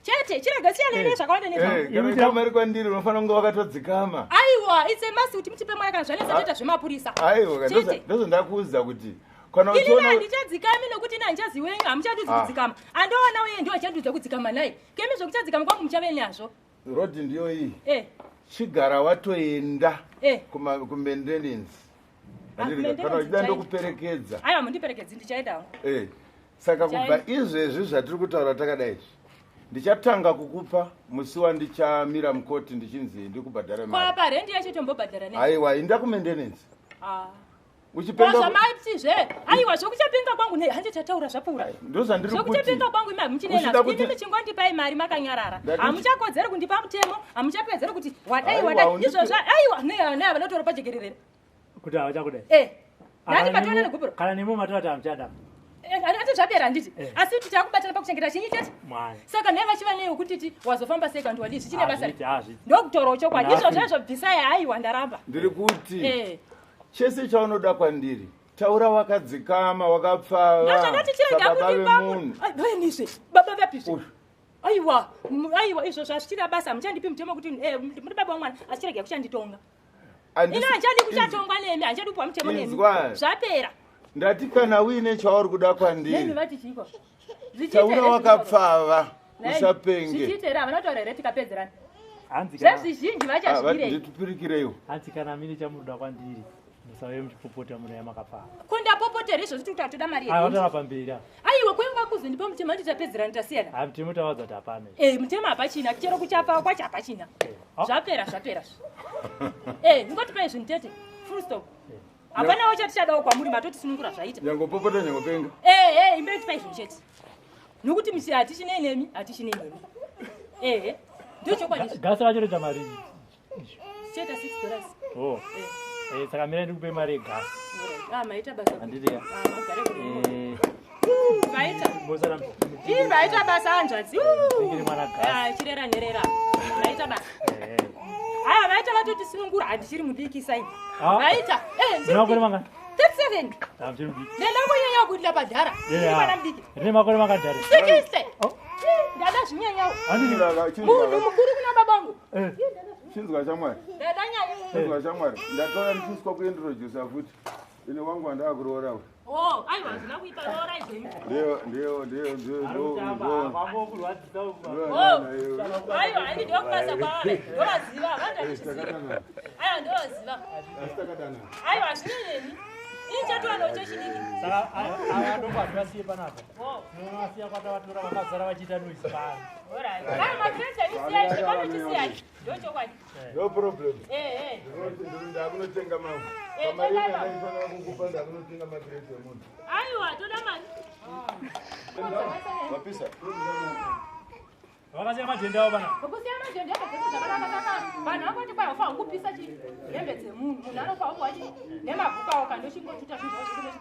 chete chirega chiyanene zvakawanda nezvaita mari kwandiri unofanira kunge wakatodzikama aiwa it's a must kuti mutipe mari kana zvanesa toita zvemapurisa aiwa ndozondakuudza kuti ini handichadzikami nokuti ina handichaziwenga hamuchandudzi kudzikama andoona uye ndo achandudza kudzikama naye kemi zvokuchadzikama kwangu muchave nazvo rodi ndiyo iyi chigara watoenda kumaintenance kana uchida ndokuperekedza aiwa mundiperekedzi ndichaendawo saka kubva izvezvi zvatiri kutaura takadai ndichatanga kukupa musi wandichamira mukoti ndichinzi ndikubhadhara mari kwapa rendi yacho tombobhadhara nei aiwa inda kumaintenance uchipengazvamaitizve aiwa zvokuchapenga kwangu nei handitataura zvapfuura zvokuchapenga kwangu imi hamuchinena ini michingondipai mari makanyarara hamuchakodzeri kundipa mutemo hamuchapedzeri kuti wadai izvozvo aiwa neava notora pajekererere kuti havachakudai nani matona negupiro kana nemo matovati hamuchada ati zvapera handiti asi kuti takubatana pakuchengeta chinyi chete saka nai vachiva nei wekutiti wazofamba sei kandi wadii zvichine basa ndokutorawo chokwadi izvozvo bvisai aiwa ndaramba ndiri kuti chese chaunoda kwandiri taura wakadzikama wakapfava sababa vemunhu baba vapisve aiwa izvozvo hazvichira basa hamuchandipi mutemo kuti muri baba wamwana hazvichirega kuchanditonga ina hanchadi kuchatongwa nemi hanchadi kupiwa mutemo nemi zvapera ndati kana uine chauri kuda kwandiri vati chiko taura wakapfava usapenge zvichiitera havana kutaura here tikapedzerana zvezvizhinji vachazvirei nditupirikireiwo hanzi kana mine chamunoda kwandiri musave muchipopota munaya makapfava kundapopotera izvo zviti kuti hatoda mari yevatara pamberi aiwa kwenga kuzondipa mutemo handitapedzerana tasiyana mutemo tavaudza kuti hapana mutemo hapachina chero kuchapfava kwacho hapachina zvapera ingotipai zvinhu tete full stop hapanawo chatichadawo kwamuri matotisunungura zvaita nyangopopota nyangopenga imbetipai zvinhu chete nokuti misi hatichinei nemi gasi racho reta mari cheta $6 saka mira ndikupe mari yegasi maita basa handidia vaita mbosara ii vaita basa hanzvadzi Tingiri mwana gasi. chirera nherera vaita basa haya vaita vatoti sunungura handichiri mudiki saini vaita makore mangani 37 hamchiri mudiki ndenda kunyanya kuitira padhara mwana mudiki rine makore mangadhari 60 ndada zvinyanyawo munhu mukuru kuna babangu chinzwa chamwari ndadanyanya chinzwa chamwari ndatoya ndichiswa kuintrodusa futi ine wangu andaakuroora aiwa zvina kuipa roora izveni aiwa handi ndokubasa kwavari ndovaziva aiwa ndovaziva aiwa zvineneni inchatoano chechidiki saka avanombazvivasiye panapa novasiya kwatavatora vakazara vachiita noisi pano kana mafrensa visiyai zvepanotisiyai ndochokwadi no problem ndakunotenga mangu kamaiyanaifana kukupa ndakunotenga magresi emunhu aiwa toda mani mapisa vakasiya madhende avo pana kusiya madhende akagesa zvakanaka saka vanhu vakoti kwai ufa kungupisa hembe dzemunhu munhu anofa ukwachi nemabhuku awo kandoshingochuta zvinhu zvavo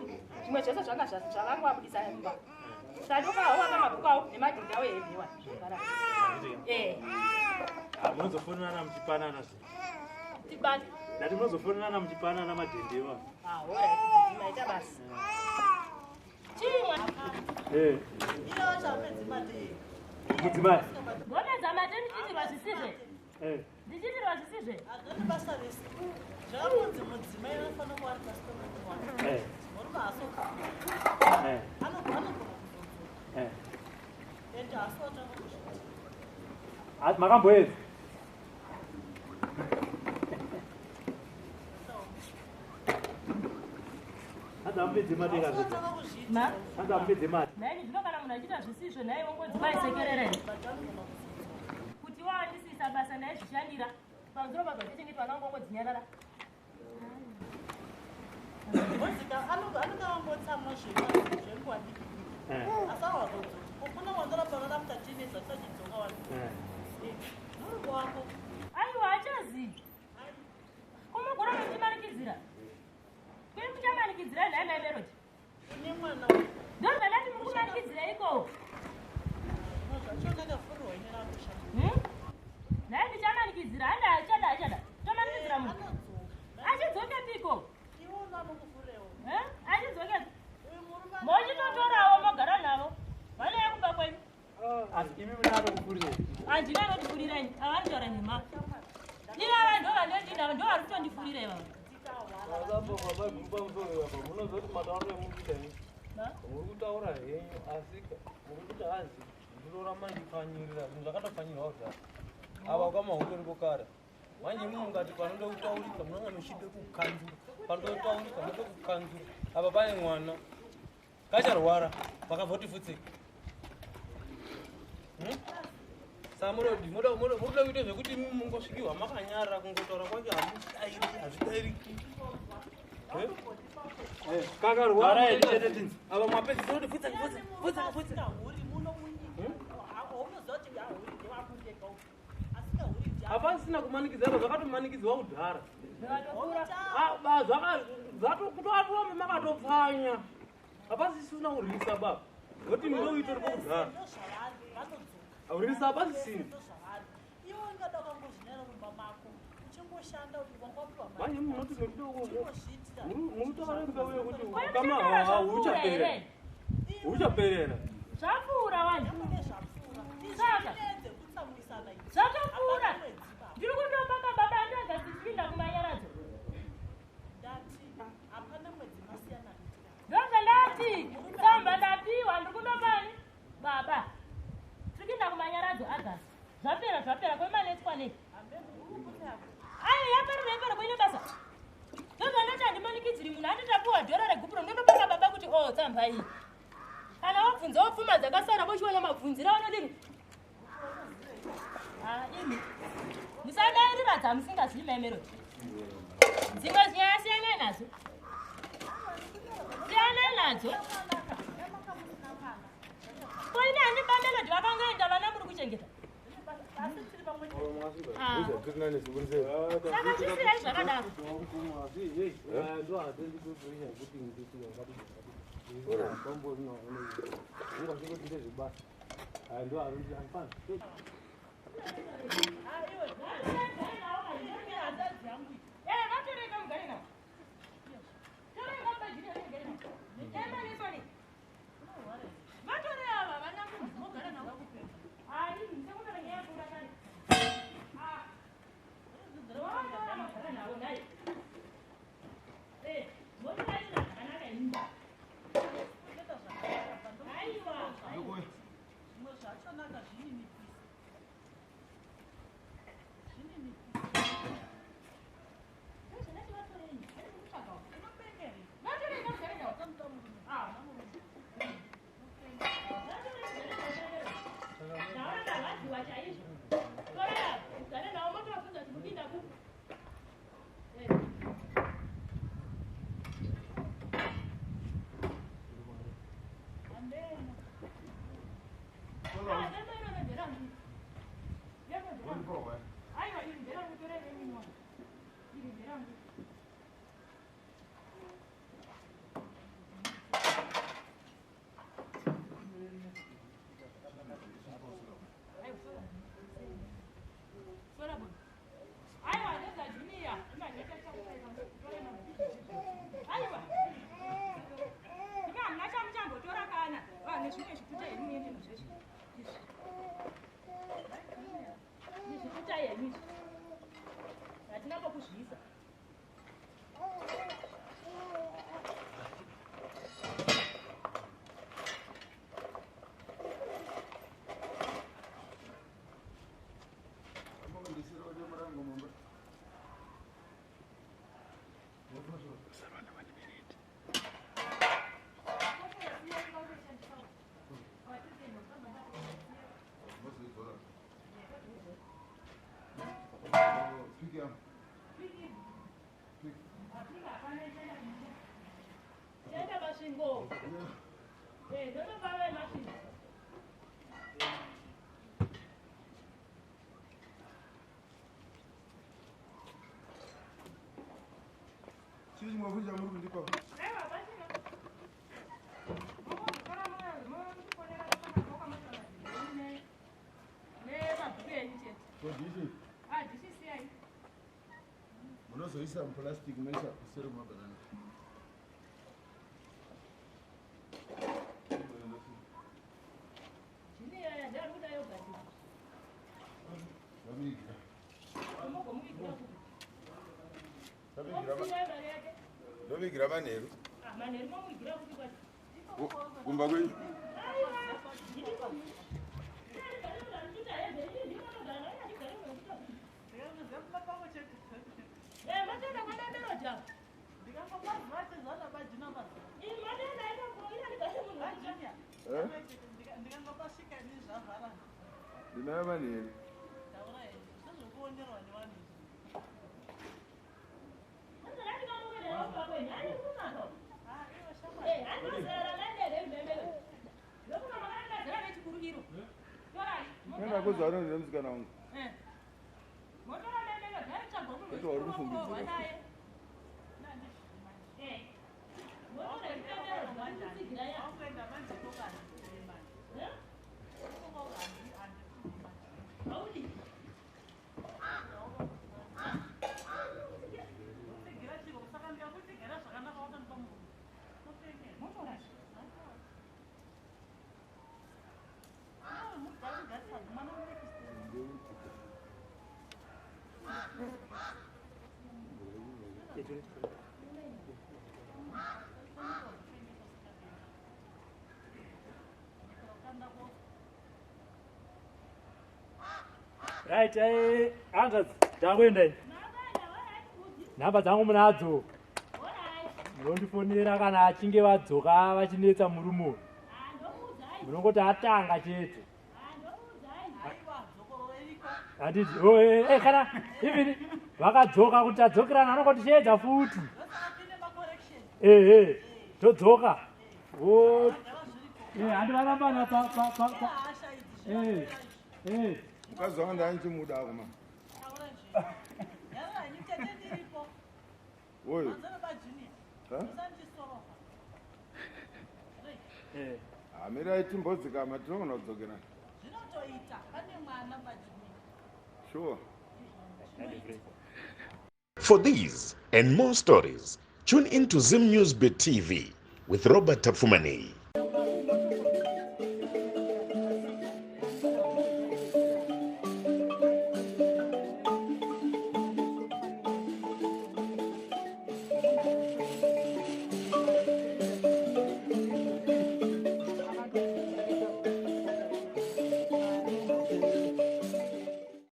zvimwe zvese zvanga zvavanga vabudisa mumba sadokaawapa mabhuku awo nemadhende awo ehembiwa munozofonana muchipanana zvi tibani ndati munozofonana muchipanana madhendewa maita basi chimwe mudzimai ndonedza mate ndichitirwa zvisizve ndichitirwa zvisizve makamboedza adamupedze mati adamupedze mati naini zvino kana munhu achiita zvisizvo nai vongodzivaisekererei kuti waandisisa basa nai zvishandira pamusoro pabva techingi panangongodzinyarara aiwa hachazivi kumugora muchimanikidzira kuri muchamanikidzira nhai nai meroti ndozvanati muri kumanikidzira iko nhai ndichamanikidzira handa achada tomanikidzira munhu achidzokepiko achidzokeza mochitotorawo mogara navo vane yekuba kwenu asi imi muna anokufurirai handina anotifurirai avanitaura nhema ivava ndo vandodinavo ndo vari kutondifurirai vavo munozoti matauro emukuita muri kutaura henyu asi muri kuti hazi ndinoramba ndipfanyirira zvinhu zvakatopfanyirwa kudhara ava kwamahoteri kokara manje mungati panoda kutaurika munanga muchide kukanzura panoda kutaurika muchide kukanzura apa pane mwana kacharwara makabva kuti futsei saka munoda kuita zvekuti mungosvikirwa makanyarara kungotaura kwacho hazvidairiki kakarwara edichetetinzi apa mapedzisa kuti futsa hapasina kumanikidzana zvakatomanikidzwa kudhara zvatokutoatombe makatopfanya hapasisina kurwisa baba ngoti ndouitoripo kudhara aurwisa hapasisina manje munoti nodoko munotakarembeuye kuti ukama huchaperera zvapfuura vanhu saka zvatopfuura ndiri kundopaka baba andega tichipinda kumanyaradzo ndozvandati samba ndapiwa ndiri kundopani baba tirikinda kumanyaradzo agasi zvapera kwemanetswa nei ai yapera kwenye basa ndozvandati handimanikidziri munhu anditapiwa dhora regupuro ndondopaka baba kuti tsamba iyi kana wabvunza wapfuma dzakasara vochiona mabvunziro avanodini imi musadairira dzamusingazivi maemeroti dzimwe zinyaya siyanai nadzo koine handiba melodi vakangoenda vana muri kuchengeta saka chisirai zvakadaro Unozoisa plastic maisha kusero mabanana. Ndovigira manheru. Kumba kwenyu. Ndinayo manheru. Nenda kuzana nemusikana wangu. Kuti wari kufungidzira. Right, Andres, ndakuendai. Nhamba dzangu munadzo. Munondifonera kana achinge vadzoka vachinetsa murumo. Munongoti atanga chete. Handiti, kana even vakadzoka kuti adzokerana anongoti chiedza futi. Todzoka. Handivarambana Mkazi wangu anchimuda kuma. Oyo. hamirai timbodzikama tinogona kudzokera sure. For these and more stories, tune in to Zim News Bit TV with Robert Tafumani.